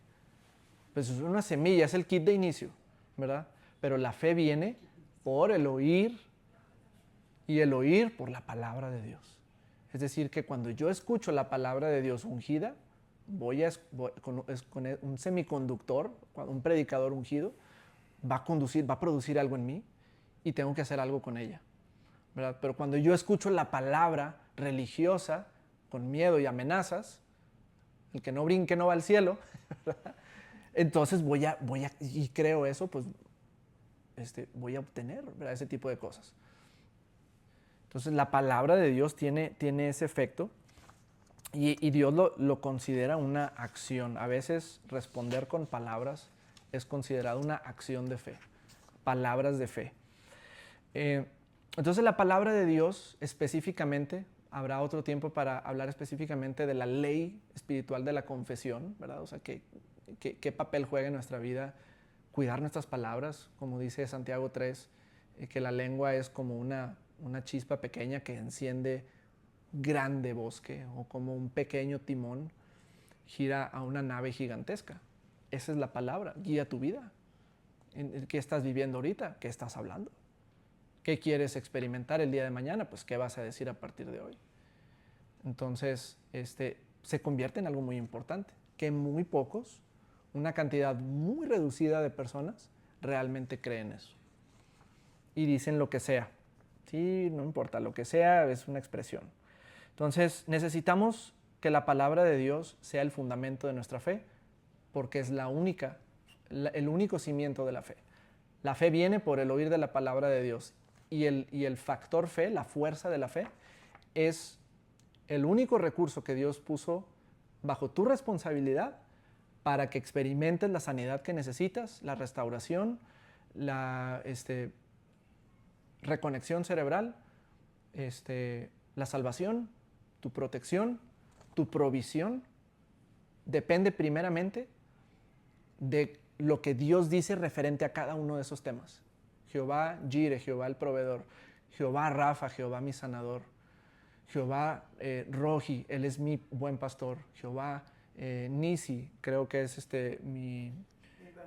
Pues es una semilla, es el kit de inicio, ¿verdad? Pero la fe viene por el oír y el oír por la palabra de Dios. Es decir, que cuando yo escucho la palabra de Dios ungida, con un semiconductor, un predicador ungido, va a producir algo en mí y tengo que hacer algo con ella, ¿verdad? Pero cuando yo escucho la palabra religiosa, con miedo y amenazas, el que no brinque no va al cielo, entonces y creo eso, pues voy a obtener, ¿verdad?, ese tipo de cosas. Entonces la palabra de Dios tiene ese efecto y Dios lo considera una acción. A veces responder con palabras es considerado una acción de fe, palabras de fe. Entonces la palabra de Dios específicamente, habrá otro tiempo para hablar específicamente de la ley espiritual de la confesión, ¿verdad? O sea, qué papel juega en nuestra vida cuidar nuestras palabras, como dice Santiago 3, que la lengua es como una chispa pequeña que enciende grande bosque, o como un pequeño timón gira a una nave gigantesca. Esa es la palabra, guía tu vida. ¿Qué estás viviendo ahorita? ¿Qué estás hablando? ¿Qué quieres experimentar el día de mañana? Pues, ¿qué vas a decir a partir de hoy? Entonces, se convierte en algo muy importante, que muy pocos, una cantidad muy reducida de personas, realmente creen eso. Y dicen lo que sea. Sí, no importa, lo que sea es una expresión. Entonces, necesitamos que la palabra de Dios sea el fundamento de nuestra fe, porque es el único cimiento de la fe. La fe viene por el oír de la palabra de Dios. Y el factor fe, la fuerza de la fe, es el único recurso que Dios puso bajo tu responsabilidad para que experimentes la sanidad que necesitas, la restauración, la reconexión cerebral, la salvación, tu protección, tu provisión. Depende primeramente de lo que Dios dice referente a cada uno de esos temas. Jehová Jireh, Jehová el proveedor, Jehová Rafa, Jehová mi sanador, Jehová Rohi, Él es mi buen pastor, Jehová Nisi, creo que es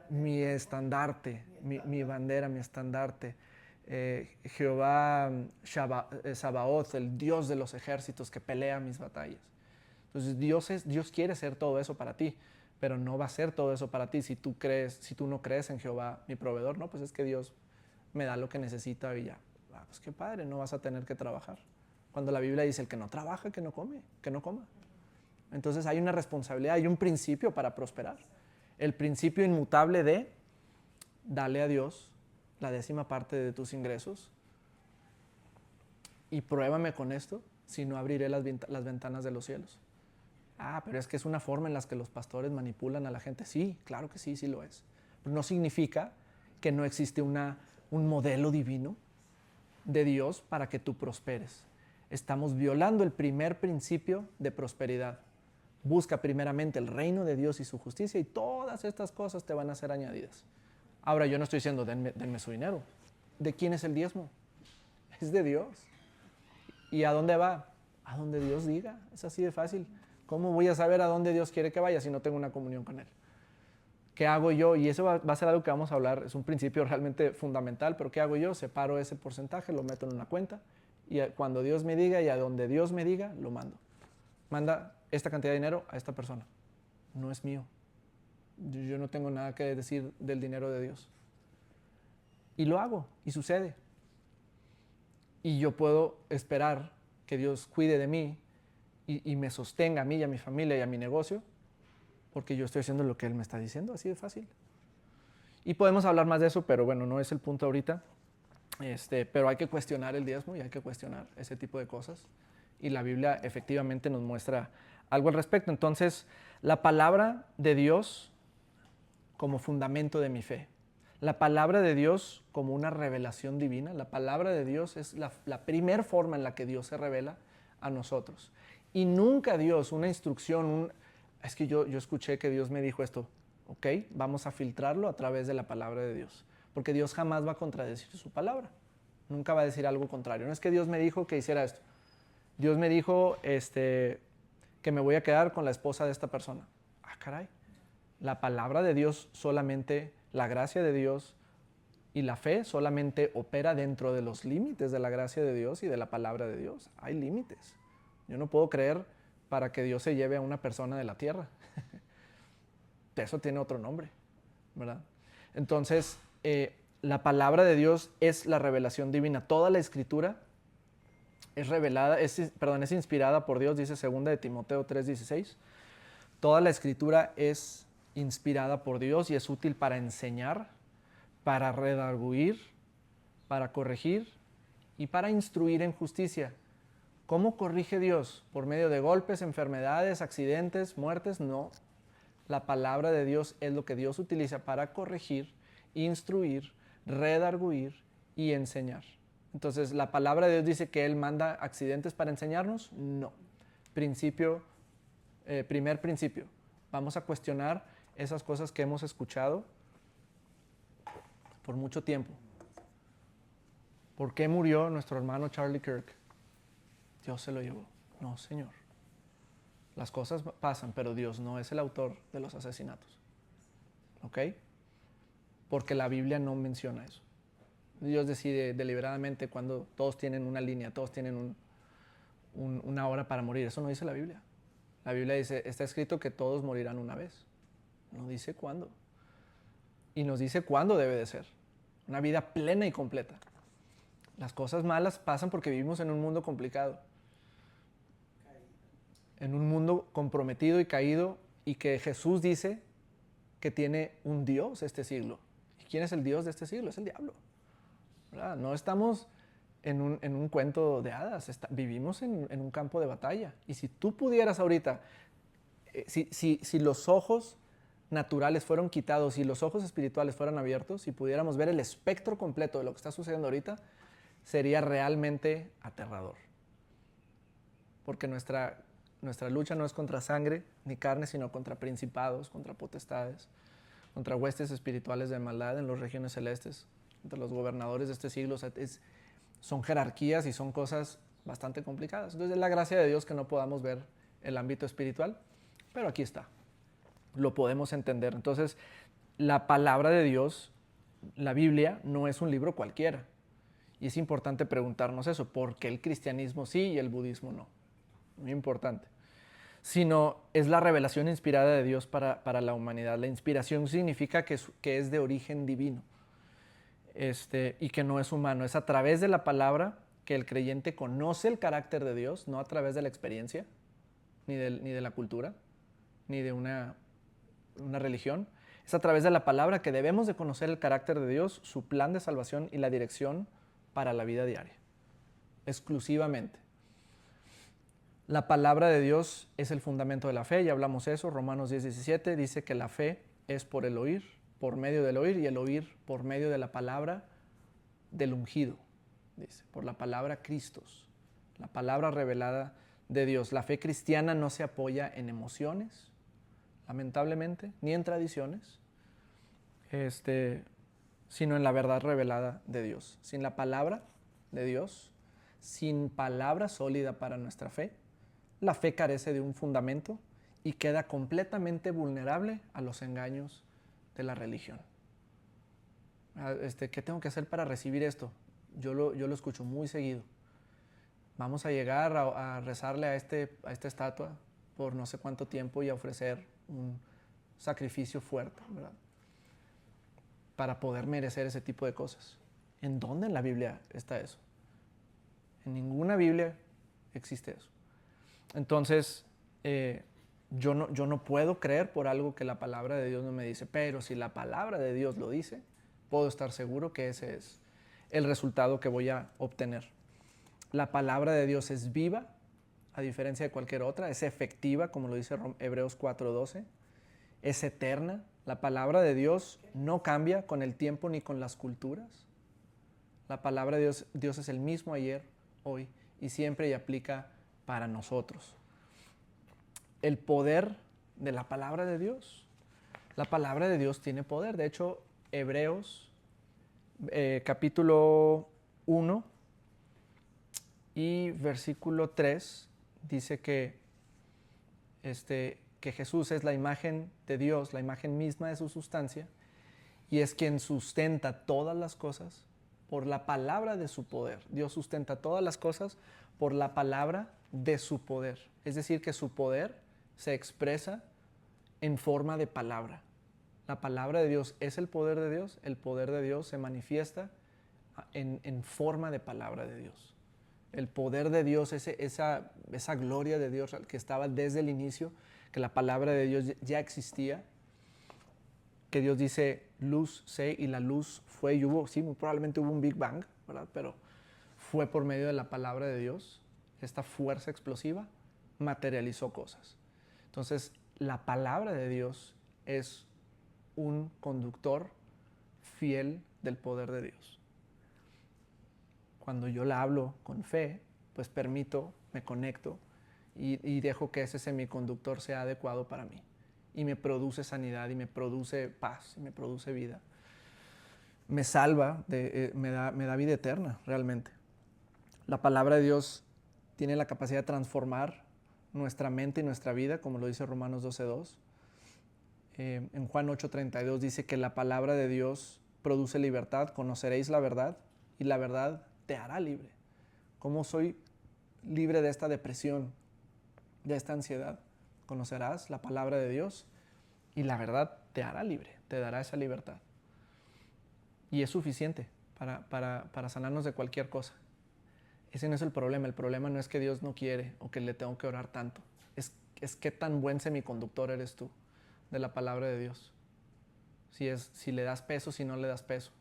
mi estandarte, mi bandera, mi estandarte, Jehová Sabaoth, el Dios de los ejércitos que pelea mis batallas. Entonces Dios quiere ser todo eso para ti, pero no va a ser todo eso para ti si tú no crees en Jehová mi proveedor. No, pues es que Dios me da lo que necesita y ya. Pues qué padre, no vas a tener que trabajar. Cuando la Biblia dice el que no trabaja, que no coma. Entonces hay una responsabilidad, hay un principio para prosperar. El principio inmutable de dale a Dios la 10ª parte de tus ingresos y pruébame con esto, si no abriré las ventanas de los cielos. Pero es que es una forma en la que los pastores manipulan a la gente. Sí, claro que sí, sí lo es. Pero no significa que no existe un modelo divino de Dios para que tú prosperes. Estamos violando el primer principio de prosperidad. Busca primeramente el reino de Dios y su justicia y todas estas cosas te van a ser añadidas. Ahora, yo no estoy diciendo denme su dinero. ¿De quién es el diezmo? Es de Dios. ¿Y a dónde va? A donde Dios diga. Es así de fácil. ¿Cómo voy a saber a dónde Dios quiere que vaya si no tengo una comunión con Él? ¿Qué hago yo? Y eso va a ser algo que vamos a hablar. Es un principio realmente fundamental, pero ¿qué hago yo? Separo ese porcentaje, lo meto en una cuenta y cuando Dios me diga y a donde Dios me diga, lo mando. Manda esta cantidad de dinero a esta persona. No es mío. Yo no tengo nada que decir del dinero de Dios. Y lo hago, y sucede. Y yo puedo esperar que Dios cuide de mí y me sostenga a mí y a mi familia y a mi negocio, porque yo estoy haciendo lo que Él me está diciendo, así de fácil. Y podemos hablar más de eso, pero bueno, no es el punto ahorita. Pero hay que cuestionar el diezmo y hay que cuestionar ese tipo de cosas. Y la Biblia efectivamente nos muestra algo al respecto. Entonces, la palabra de Dios como fundamento de mi fe. La palabra de Dios como una revelación divina. La palabra de Dios es la primera forma en la que Dios se revela a nosotros. Y nunca Dios, una instrucción, es que yo escuché que Dios me dijo esto, ok, vamos a filtrarlo a través de la palabra de Dios. Porque Dios jamás va a contradecir su palabra. Nunca va a decir algo contrario. No es que Dios me dijo que hiciera esto. Dios me dijo que me voy a quedar con la esposa de esta persona. Ah, caray. La palabra de Dios solamente, la gracia de Dios y la fe solamente opera dentro de los límites de la gracia de Dios y de la palabra de Dios. Hay límites. Yo no puedo creer para que Dios se lleve a una persona de la tierra. Eso tiene otro nombre, ¿verdad? Entonces, la palabra de Dios es la revelación divina. Toda la escritura es revelada, es inspirada por Dios, dice 2 de Timoteo 3:16. Toda la escritura es inspirada por Dios y es útil para enseñar, para redarguir, para corregir y para instruir en justicia. ¿Cómo corrige Dios? ¿Por medio de golpes, enfermedades, accidentes, muertes? No. La palabra de Dios es lo que Dios utiliza para corregir, instruir, redarguir y enseñar. Entonces, ¿la palabra de Dios dice que Él manda accidentes para enseñarnos? No. Primer principio. Vamos a cuestionar esas cosas que hemos escuchado por mucho tiempo. ¿Por qué murió nuestro hermano Charlie Kirk? Dios se lo llevó. No, Señor. Las cosas pasan, pero Dios no es el autor de los asesinatos. ¿Ok? Porque la Biblia no menciona eso. Dios decide deliberadamente cuando todos tienen una línea, todos tienen una hora para morir. Eso no dice la Biblia. La Biblia dice, está escrito que todos morirán una vez. No dice cuándo. Y nos dice cuándo debe de ser. Una vida plena y completa. Las cosas malas pasan porque vivimos en un mundo complicado. En un mundo comprometido y caído, y que Jesús dice que tiene un Dios este siglo. ¿Y quién es el Dios de este siglo? Es el diablo. ¿Verdad? No estamos en un cuento de hadas, vivimos en un campo de batalla. Y si tú pudieras ahorita, si los ojos naturales fueron quitados y los ojos espirituales fueran abiertos y pudiéramos ver el espectro completo de lo que está sucediendo ahorita, sería realmente aterrador. Porque nuestra lucha no es contra sangre ni carne, sino contra principados, contra potestades, contra huestes espirituales de maldad en las regiones celestes, entre los gobernadores de este siglo. O sea, son jerarquías y son cosas bastante complicadas. Entonces es la gracia de Dios que no podamos ver el ámbito espiritual, pero aquí está. Lo podemos entender. Entonces, la palabra de Dios, la Biblia, no es un libro cualquiera. Y es importante preguntarnos eso, ¿por qué el cristianismo sí y el budismo no? Muy importante. Sino es la revelación inspirada de Dios para la humanidad. La inspiración significa que es de origen divino, y que no es humano. Es a través de la palabra que el creyente conoce el carácter de Dios, no a través de la experiencia, ni de la cultura, ni de una religión. Es a través de la palabra que debemos de conocer el carácter de Dios, su plan de salvación y la dirección para la vida diaria. Exclusivamente. La palabra de Dios es el fundamento de la fe, ya hablamos eso. Romanos 10:17 dice que la fe es por el oír, por medio del oír, y el oír por medio de la palabra del ungido, dice, por la palabra Cristos, la palabra revelada de Dios. La fe cristiana no se apoya en emociones, lamentablemente, ni en tradiciones, sino en la verdad revelada de Dios. Sin la palabra de Dios, sin palabra sólida para nuestra fe, la fe carece de un fundamento y queda completamente vulnerable a los engaños de la religión. ¿Qué tengo que hacer para recibir esto? Yo lo escucho muy seguido. Vamos a llegar a rezarle a esta estatua por no sé cuánto tiempo y a ofrecer un sacrificio fuerte, ¿verdad? Para poder merecer ese tipo de cosas. ¿En dónde en la Biblia está eso? En ninguna Biblia existe eso. Entonces, yo no puedo creer por algo que la palabra de Dios no me dice, pero si la palabra de Dios lo dice, puedo estar seguro que ese es el resultado que voy a obtener. La palabra de Dios es viva, a diferencia de cualquier otra, es efectiva, como lo dice Hebreos 4:12, es eterna. La palabra de Dios no cambia con el tiempo ni con las culturas. La palabra de Dios es el mismo ayer, hoy y siempre y aplica para nosotros. El poder de la palabra de Dios. La palabra de Dios tiene poder. De hecho, Hebreos capítulo 1 y versículo 3 dice que Jesús es la imagen de Dios, la imagen misma de su sustancia, y es quien sustenta todas las cosas por la palabra de su poder. Dios sustenta todas las cosas por la palabra de su poder. Es decir, que su poder se expresa en forma de palabra. La palabra de Dios es el poder de Dios se manifiesta en forma de palabra de Dios. El poder de Dios, esa gloria de Dios que estaba desde el inicio, que la palabra de Dios ya existía, que Dios dice, luz sé, y la luz fue, y hubo, sí, muy probablemente hubo un Big Bang, ¿verdad? Pero fue por medio de la palabra de Dios, esta fuerza explosiva materializó cosas. Entonces, la palabra de Dios es un conductor fiel del poder de Dios. Cuando yo la hablo con fe, pues me conecto y dejo que ese semiconductor sea adecuado para mí. Y me produce sanidad, y me produce paz, y me produce vida. Me salva, me da vida eterna, realmente. La palabra de Dios tiene la capacidad de transformar nuestra mente y nuestra vida, como lo dice Romanos 12:2. En Juan 8:32 dice que la palabra de Dios produce libertad, conoceréis la verdad y la verdad te hará libre. ¿Cómo soy libre de esta depresión, de esta ansiedad? Conocerás la palabra de Dios y la verdad te hará libre, te dará esa libertad. Y es suficiente para sanarnos de cualquier cosa. Ese no es el problema no es que Dios no quiere o que le tengo que orar tanto. Es qué tan buen semiconductor eres tú de la palabra de Dios. Si le das peso, si no le das peso.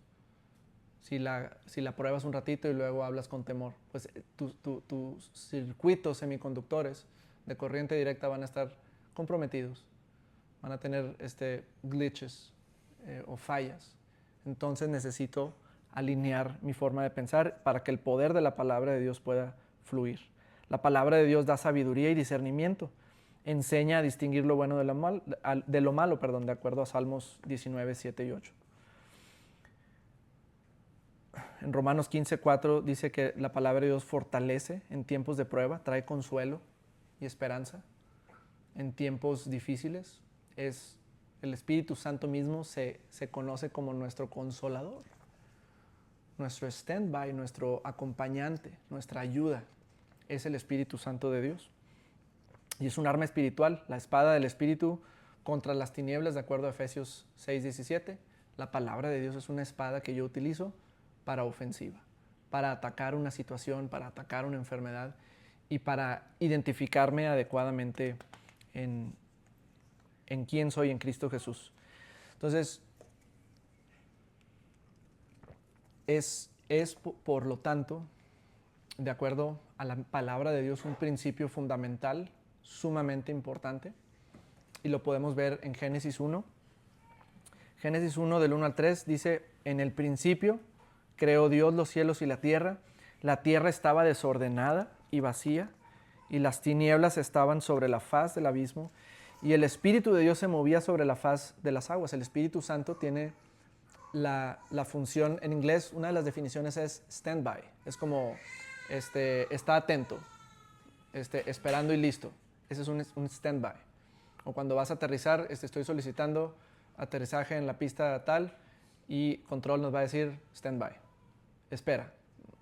Si la pruebas un ratito y luego hablas con temor, pues tus circuitos semiconductores de corriente directa van a estar comprometidos, van a tener glitches o fallas. Entonces necesito alinear mi forma de pensar para que el poder de la palabra de Dios pueda fluir. La palabra de Dios da sabiduría y discernimiento. Enseña a distinguir lo bueno de lo malo, de acuerdo a Salmos 19, 7 y 8. En Romanos 15:4 dice que la palabra de Dios fortalece en tiempos de prueba, trae consuelo y esperanza. En tiempos difíciles, el Espíritu Santo mismo se conoce como nuestro consolador, nuestro stand-by, nuestro acompañante, nuestra ayuda. Es el Espíritu Santo de Dios. Y es un arma espiritual, la espada del Espíritu contra las tinieblas, de acuerdo a Efesios 6:17. La palabra de Dios es una espada que yo utilizo para ofensiva, para atacar una situación, para atacar una enfermedad y para identificarme adecuadamente en quién soy en Cristo Jesús. Entonces, es por lo tanto, de acuerdo a la palabra de Dios, un principio fundamental, sumamente importante, y lo podemos ver en Génesis 1. Génesis 1, del 1 al 3, dice, en el principio creó Dios los cielos y la tierra estaba desordenada y vacía, y las tinieblas estaban sobre la faz del abismo, y el Espíritu de Dios se movía sobre la faz de las aguas. El Espíritu Santo tiene la función, en inglés, una de las definiciones es stand-by. Es como, está atento, esperando y listo. Ese es un stand-by. O cuando vas a aterrizar, estoy solicitando aterrizaje en la pista tal, y control nos va a decir stand-by. Espera,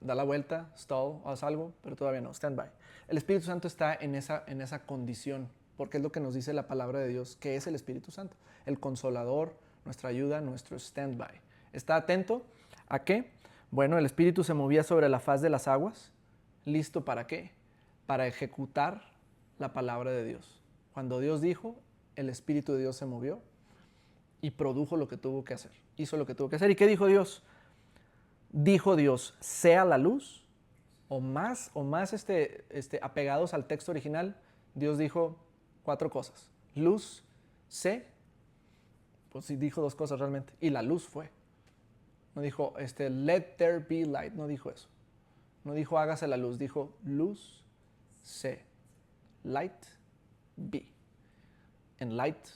da la vuelta, stall, haz algo, pero todavía no, stand-by. El Espíritu Santo está en esa condición, porque es lo que nos dice la palabra de Dios, que es el Espíritu Santo, el consolador, nuestra ayuda, nuestro stand-by. ¿Está atento a qué? Bueno, el Espíritu se movía sobre la faz de las aguas. ¿Listo para qué? Para ejecutar la palabra de Dios. Cuando Dios dijo, el Espíritu de Dios se movió y produjo lo que tuvo que hacer. Hizo lo que tuvo que hacer. ¿Y qué dijo Dios? Dijo Dios, sea la luz, o más apegados al texto original, Dios dijo 4 cosas. Luz, sé, pues sí dijo 2 cosas realmente, y la luz fue. No dijo, let there be light, no dijo eso. No dijo hágase la luz, dijo luz, sé, light, be. And light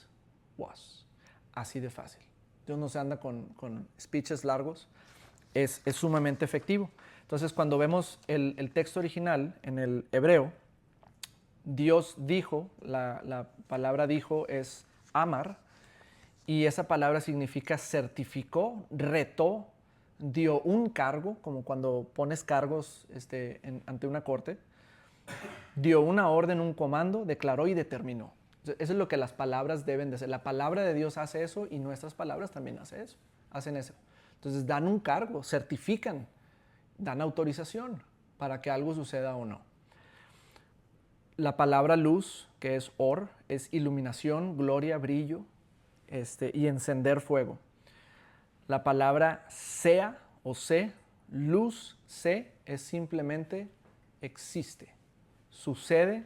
was. Así de fácil. Dios no se anda con speeches largos, es sumamente efectivo. Entonces, cuando vemos el texto original en el hebreo, Dios dijo, la palabra dijo es amar, y esa palabra significa certificó, retó, dio un cargo, como cuando pones cargos ante una corte, dio una orden, un comando, declaró y determinó. Eso es lo que las palabras deben de ser. La palabra de Dios hace eso y nuestras palabras también hacen eso. Entonces dan un cargo, certifican, dan autorización para que algo suceda o no. La palabra luz, que es or, es iluminación, gloria, brillo, y encender fuego. La palabra sea o sé, luz, sé, es simplemente existe, sucede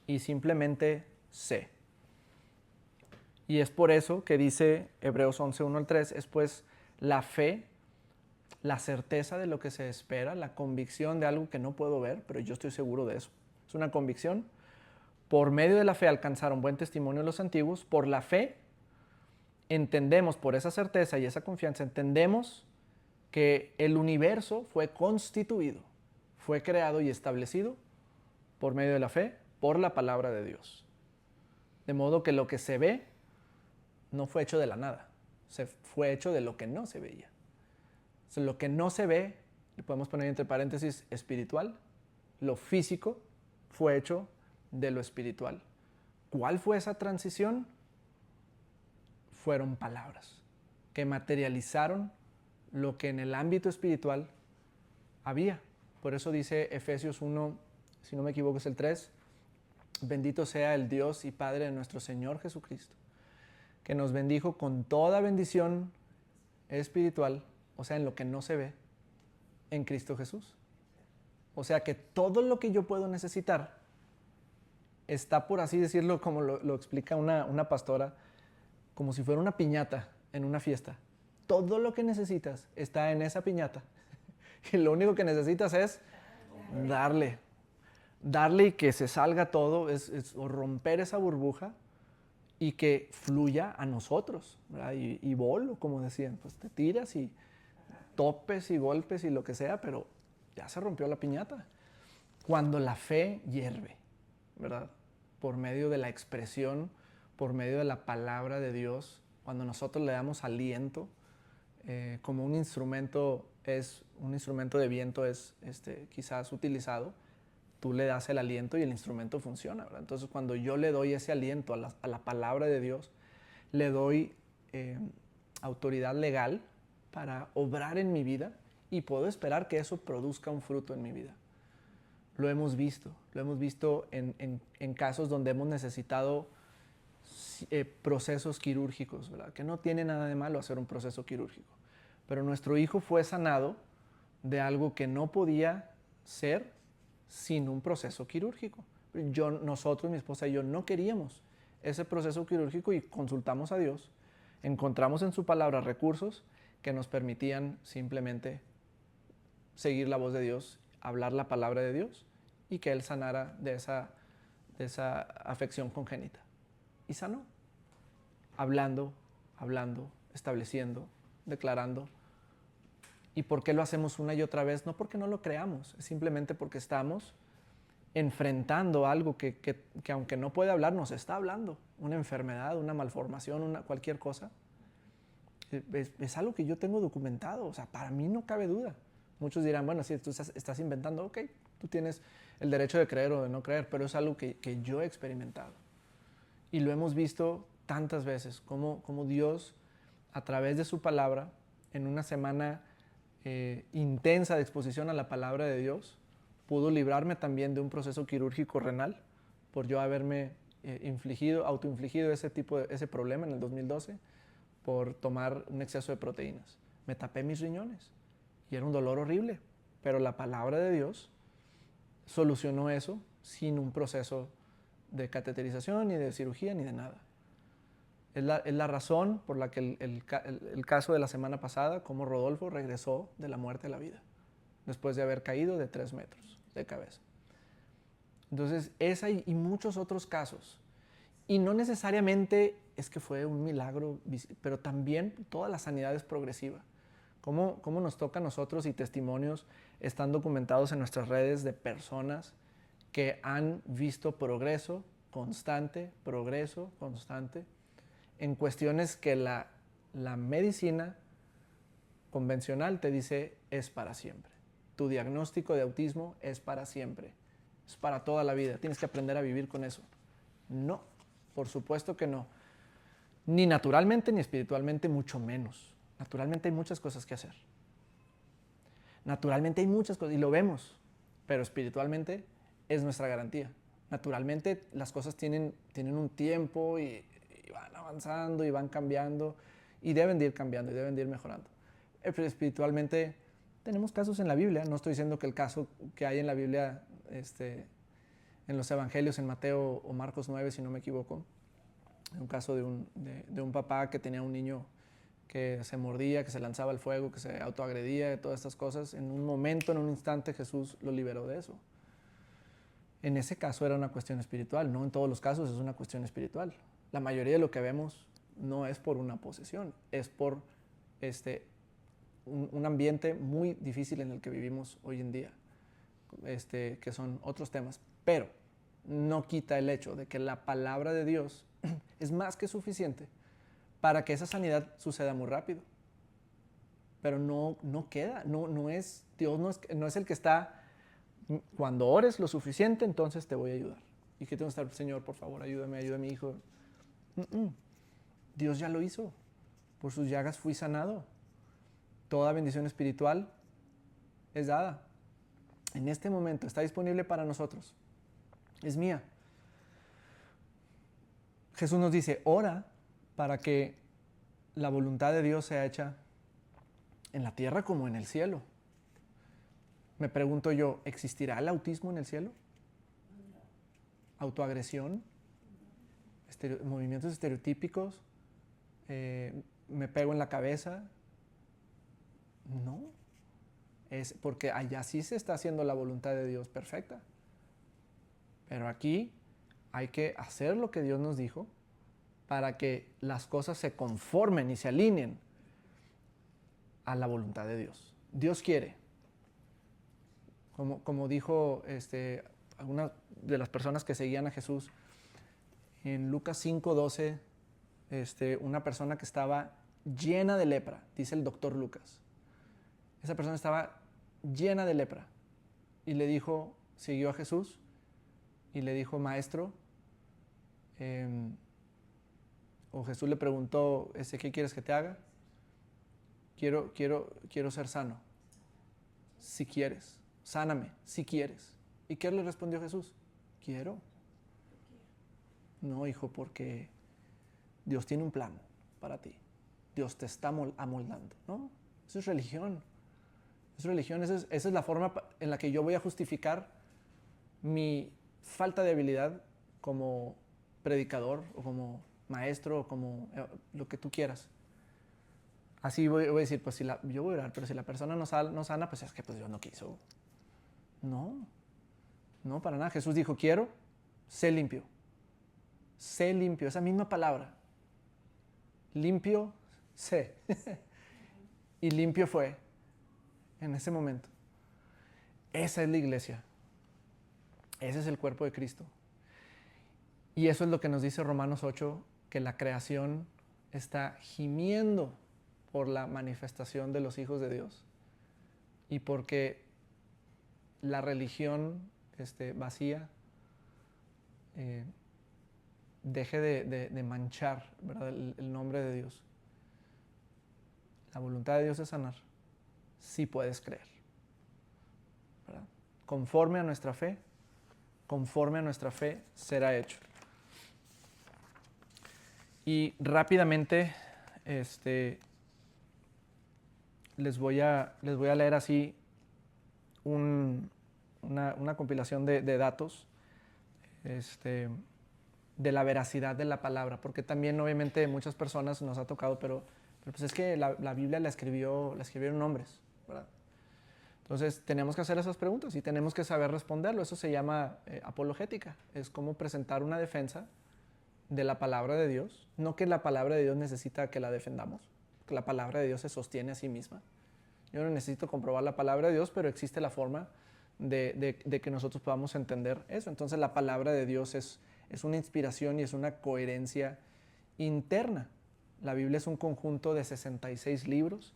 y simplemente sé. Y es por eso que dice Hebreos 11, 1 al 3, es pues la fe, la certeza de lo que se espera, la convicción de algo que no puedo ver, pero yo estoy seguro de eso. Es una convicción. Por medio de la fe alcanzaron buen testimonio los antiguos. Por la fe entendemos, por esa certeza y esa confianza, entendemos que el universo fue constituido, fue creado y establecido por medio de la fe, por la palabra de Dios. De modo que lo que se ve no fue hecho de la nada, fue hecho de lo que no se veía. O sea, lo que no se ve, le podemos poner entre paréntesis espiritual, lo físico fue hecho de lo espiritual. ¿Cuál fue esa transición? Fueron palabras que materializaron lo que en el ámbito espiritual había. Por eso dice Efesios 1, si no me equivoco es el 3, bendito sea el Dios y Padre de nuestro Señor Jesucristo, que nos bendijo con toda bendición espiritual, o sea, en lo que no se ve, en Cristo Jesús. O sea que todo lo que yo puedo necesitar está, por así decirlo, como lo explica una pastora, como si fuera una piñata en una fiesta. Todo lo que necesitas está en esa piñata. Y lo único que necesitas es darle y que se salga todo, o romper esa burbuja y que fluya a nosotros, ¿verdad? Y bolo, como decían, pues te tiras y topes y golpes y lo que sea, pero ya se rompió la piñata. Cuando la fe hierve, ¿verdad? Por medio de la expresión, por medio de la palabra de Dios, cuando nosotros le damos aliento, como un instrumento de viento es quizás utilizado, tú le das el aliento y el instrumento funciona, ¿verdad? Entonces cuando yo le doy ese aliento a la palabra de Dios, le doy autoridad legal para obrar en mi vida y puedo esperar que eso produzca un fruto en mi vida. Lo hemos visto en casos donde hemos necesitado procesos quirúrgicos, ¿verdad? Que no tiene nada de malo hacer un proceso quirúrgico. Pero nuestro hijo fue sanado de algo que no podía ser sin un proceso quirúrgico. Nosotros, mi esposa y yo, no queríamos ese proceso quirúrgico y consultamos a Dios. Encontramos en su palabra recursos que nos permitían simplemente seguir la voz de Dios, hablar la palabra de Dios y que Él sanara de esa afección congénita. Y sanó, hablando, estableciendo, declarando. ¿Y por qué lo hacemos una y otra vez? No porque no lo creamos, es simplemente porque estamos enfrentando algo que aunque no puede hablar, nos está hablando. Una enfermedad, una malformación, cualquier cosa. Es algo que yo tengo documentado, o sea, para mí no cabe duda. Muchos dirán, bueno, si tú estás inventando, ok, tú tienes el derecho de creer o de no creer, pero es algo que yo he experimentado. Y lo hemos visto tantas veces, como Dios, a través de su palabra, en una semana intensa de exposición a la palabra de Dios, pudo librarme también de un proceso quirúrgico renal por yo haberme autoinfligido ese problema en el 2012 por tomar un exceso de proteínas. Me tapé mis riñones y era un dolor horrible, pero la palabra de Dios solucionó eso sin un proceso de cateterización, ni de cirugía, ni de nada. Es la razón por la que el caso de la semana pasada, como Rodolfo regresó de la muerte a la vida, después de haber caído de 3 metros de cabeza. Entonces, esa y muchos otros casos. Y no necesariamente es que fue un milagro, pero también toda la sanidad es progresiva. ¿Cómo nos toca a nosotros? Y testimonios están documentados en nuestras redes de personas que han visto progreso constante, en cuestiones que la medicina convencional te dice es para siempre. Tu diagnóstico de autismo es para siempre, es para toda la vida, tienes que aprender a vivir con eso. No, por supuesto que no. Ni naturalmente ni espiritualmente, mucho menos. Naturalmente hay muchas cosas que hacer. Naturalmente hay muchas cosas, y lo vemos, pero espiritualmente es nuestra garantía. Naturalmente las cosas tienen un tiempo y van avanzando y van cambiando, y deben de ir cambiando y deben de ir mejorando. Pero espiritualmente tenemos casos en la Biblia. No estoy diciendo que el caso que hay en la Biblia, en los evangelios, en Mateo o Marcos 9, si no me equivoco, un caso de un papá que tenía un niño que se mordía, que se lanzaba al fuego, que se autoagredía, de todas estas cosas. En un momento, en un instante, Jesús lo liberó de eso. En ese caso era una cuestión espiritual, no en todos los casos es una cuestión espiritual. La mayoría de lo que vemos no es por una posesión, es por un ambiente muy difícil en el que vivimos hoy en día, que son otros temas. Pero no quita el hecho de que la palabra de Dios es más que suficiente para que esa sanidad suceda muy rápido. Pero no queda, Dios no es el que está, cuando ores lo suficiente, entonces te voy a ayudar. ¿Y qué tengo que estar? Señor, por favor, ayúdame a mi hijo. Dios ya lo hizo. Por sus llagas fui sanado. Toda bendición espiritual es dada. En este momento está disponible para nosotros. Es mía. Jesús nos dice, ora para que la voluntad de Dios sea hecha en la tierra como en el cielo. Me pregunto yo, ¿existirá el autismo en el cielo? ¿Autoagresión? ¿Movimientos estereotípicos? ¿Me pego en la cabeza? No. Es porque allá sí se está haciendo la voluntad de Dios perfecta. Pero aquí hay que hacer lo que Dios nos dijo para que las cosas se conformen y se alineen a la voluntad de Dios. Dios quiere. Como dijo alguna de las personas que seguían a Jesús, en Lucas 5:12, una persona que estaba llena de lepra, dice el doctor Lucas. Esa persona estaba llena de lepra y le dijo, siguió a Jesús y le dijo, maestro, o Jesús le preguntó, ¿qué quieres que te haga? Quiero ser sano. Si quieres, sáname, si quieres. ¿Y qué le respondió Jesús? Quiero. No, hijo, porque Dios tiene un plan para ti. Dios te está amoldando, ¿no? Eso es religión. Es religión, esa es la forma en la que yo voy a justificar mi falta de habilidad como predicador o como maestro o como lo que tú quieras. Así voy a decir, pues yo voy a orar, pero si la persona no sana, pues es que pues Dios no quiso. No, para nada. Jesús dijo, quiero, sé limpio. Sé limpio, esa misma palabra. Limpio, sé. Y limpio fue en ese momento. Esa es la iglesia. Ese es el cuerpo de Cristo. Y eso es lo que nos dice Romanos 8, que la creación está gimiendo por la manifestación de los hijos de Dios. Y porque la religión vacía deje de manchar, ¿verdad?, el nombre de Dios. La voluntad de Dios es sanar. Si puedes creer, ¿verdad? Conforme a nuestra fe será hecho. Y rápidamente les voy a leer así una compilación de datos de la veracidad de la palabra, porque también obviamente muchas personas nos ha tocado, pero pues es que la Biblia la escribieron hombres, ¿verdad? Entonces tenemos que hacer esas preguntas y tenemos que saber responderlo. Eso se llama apologética, es como presentar una defensa de la palabra de Dios. No que la palabra de Dios necesita que la defendamos, que la palabra de Dios se sostiene a sí misma. Yo no necesito comprobar la palabra de Dios, pero existe la forma de que nosotros podamos entender eso. Entonces la palabra de Dios es una inspiración y es una coherencia interna. La Biblia es un conjunto de 66 libros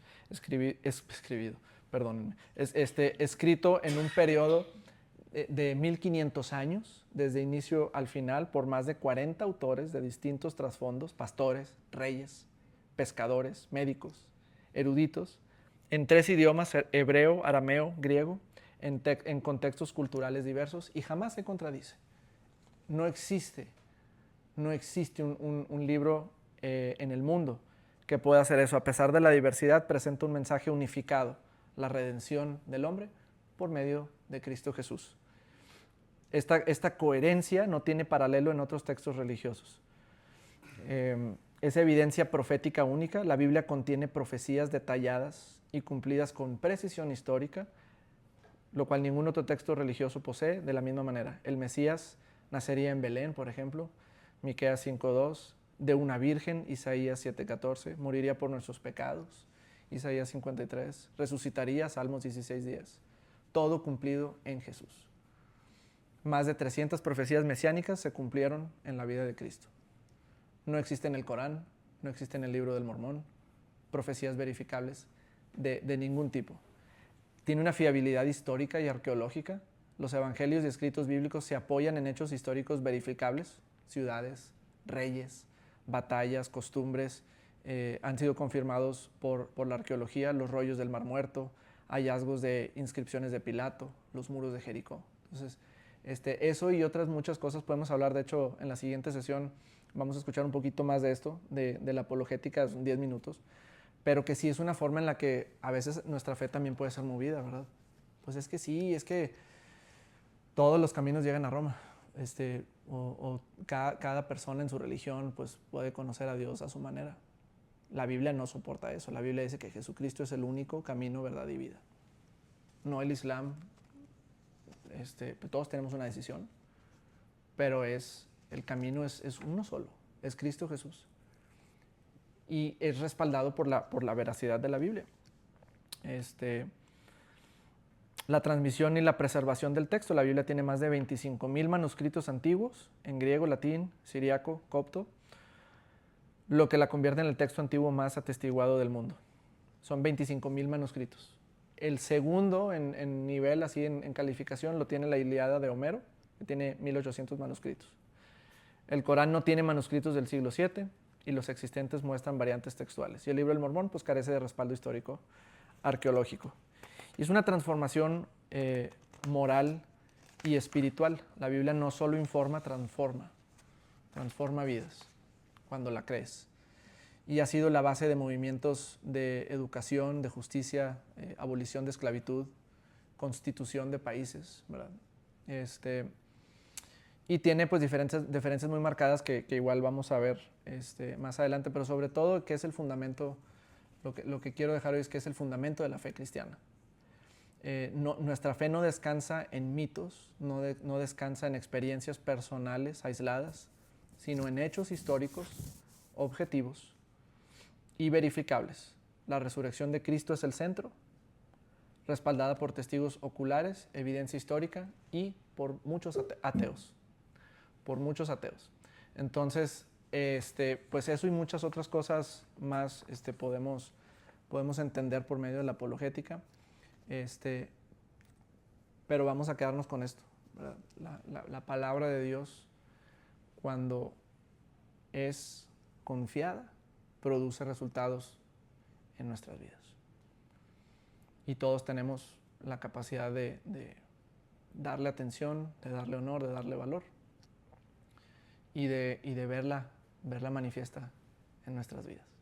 escrito en un periodo de 1500 años, desde inicio al final, por más de 40 autores de distintos trasfondos, pastores, reyes, pescadores, médicos, eruditos, en 3 idiomas, hebreo, arameo, griego, en contextos culturales diversos, y jamás se contradice. No existe un libro en el mundo que pueda hacer eso. A pesar de la diversidad, presenta un mensaje unificado, la redención del hombre por medio de Cristo Jesús. Esta coherencia no tiene paralelo en otros textos religiosos. Es evidencia profética única. La Biblia contiene profecías detalladas y cumplidas con precisión histórica, lo cual ningún otro texto religioso posee de la misma manera. El Mesías nacería en Belén, por ejemplo, Miqueas 5:2, de una virgen, Isaías 7:14, moriría por nuestros pecados, Isaías 53, resucitaría, Salmos 16:10. Todo cumplido en Jesús. Más de 300 profecías mesiánicas se cumplieron en la vida de Cristo. No existe en el Corán, no existe en el Libro del Mormón, profecías verificables de ningún tipo. Tiene una fiabilidad histórica y arqueológica. Los evangelios y escritos bíblicos se apoyan en hechos históricos verificables, ciudades, reyes, batallas, costumbres, han sido confirmados por la arqueología, los rollos del Mar Muerto, hallazgos de inscripciones de Pilato, los muros de Jericó. Entonces, eso y otras muchas cosas podemos hablar. De hecho, en la siguiente sesión vamos a escuchar un poquito más de esto, de la apologética, son 10 minutos, pero que sí es una forma en la que a veces nuestra fe también puede ser movida, ¿verdad? Pues es que sí, es que todos los caminos llegan a Roma, cada persona en su religión pues puede conocer a Dios a su manera. La Biblia no soporta eso. La Biblia dice que Jesucristo es el único camino, verdad y vida. No el Islam. Pues todos tenemos una decisión, pero el camino es uno solo, es Cristo Jesús. Y es respaldado por la veracidad de la Biblia. La transmisión y la preservación del texto. La Biblia tiene más de 25,000 manuscritos antiguos en griego, latín, siriaco, copto, lo que la convierte en el texto antiguo más atestiguado del mundo. Son 25,000 manuscritos. El segundo en nivel, así en calificación, lo tiene la Ilíada de Homero, que tiene 1800 manuscritos. El Corán no tiene manuscritos del siglo VII y los existentes muestran variantes textuales. Y el Libro del Mormón pues carece de respaldo histórico arqueológico. Y es una transformación moral y espiritual. La Biblia no solo informa, transforma vidas cuando la crees. Y ha sido la base de movimientos de educación, de justicia, abolición de esclavitud, constitución de países, ¿verdad? Y tiene pues diferencias muy marcadas que igual vamos a ver más adelante, pero sobre todo que es el fundamento, lo que quiero dejar hoy es que es el fundamento de la fe cristiana. Nuestra fe no descansa en mitos, no descansa en experiencias personales aisladas, sino en hechos históricos, objetivos y verificables. La resurrección de Cristo es el centro, respaldada por testigos oculares, evidencia histórica y por muchos ateos. Entonces, pues eso y muchas otras cosas más podemos entender por medio de la apologética. Pero vamos a quedarnos con esto. La palabra de Dios, cuando es confiada, produce resultados en nuestras vidas. Y todos tenemos la capacidad de darle atención, de darle honor, de darle valor y de verla manifiesta en nuestras vidas.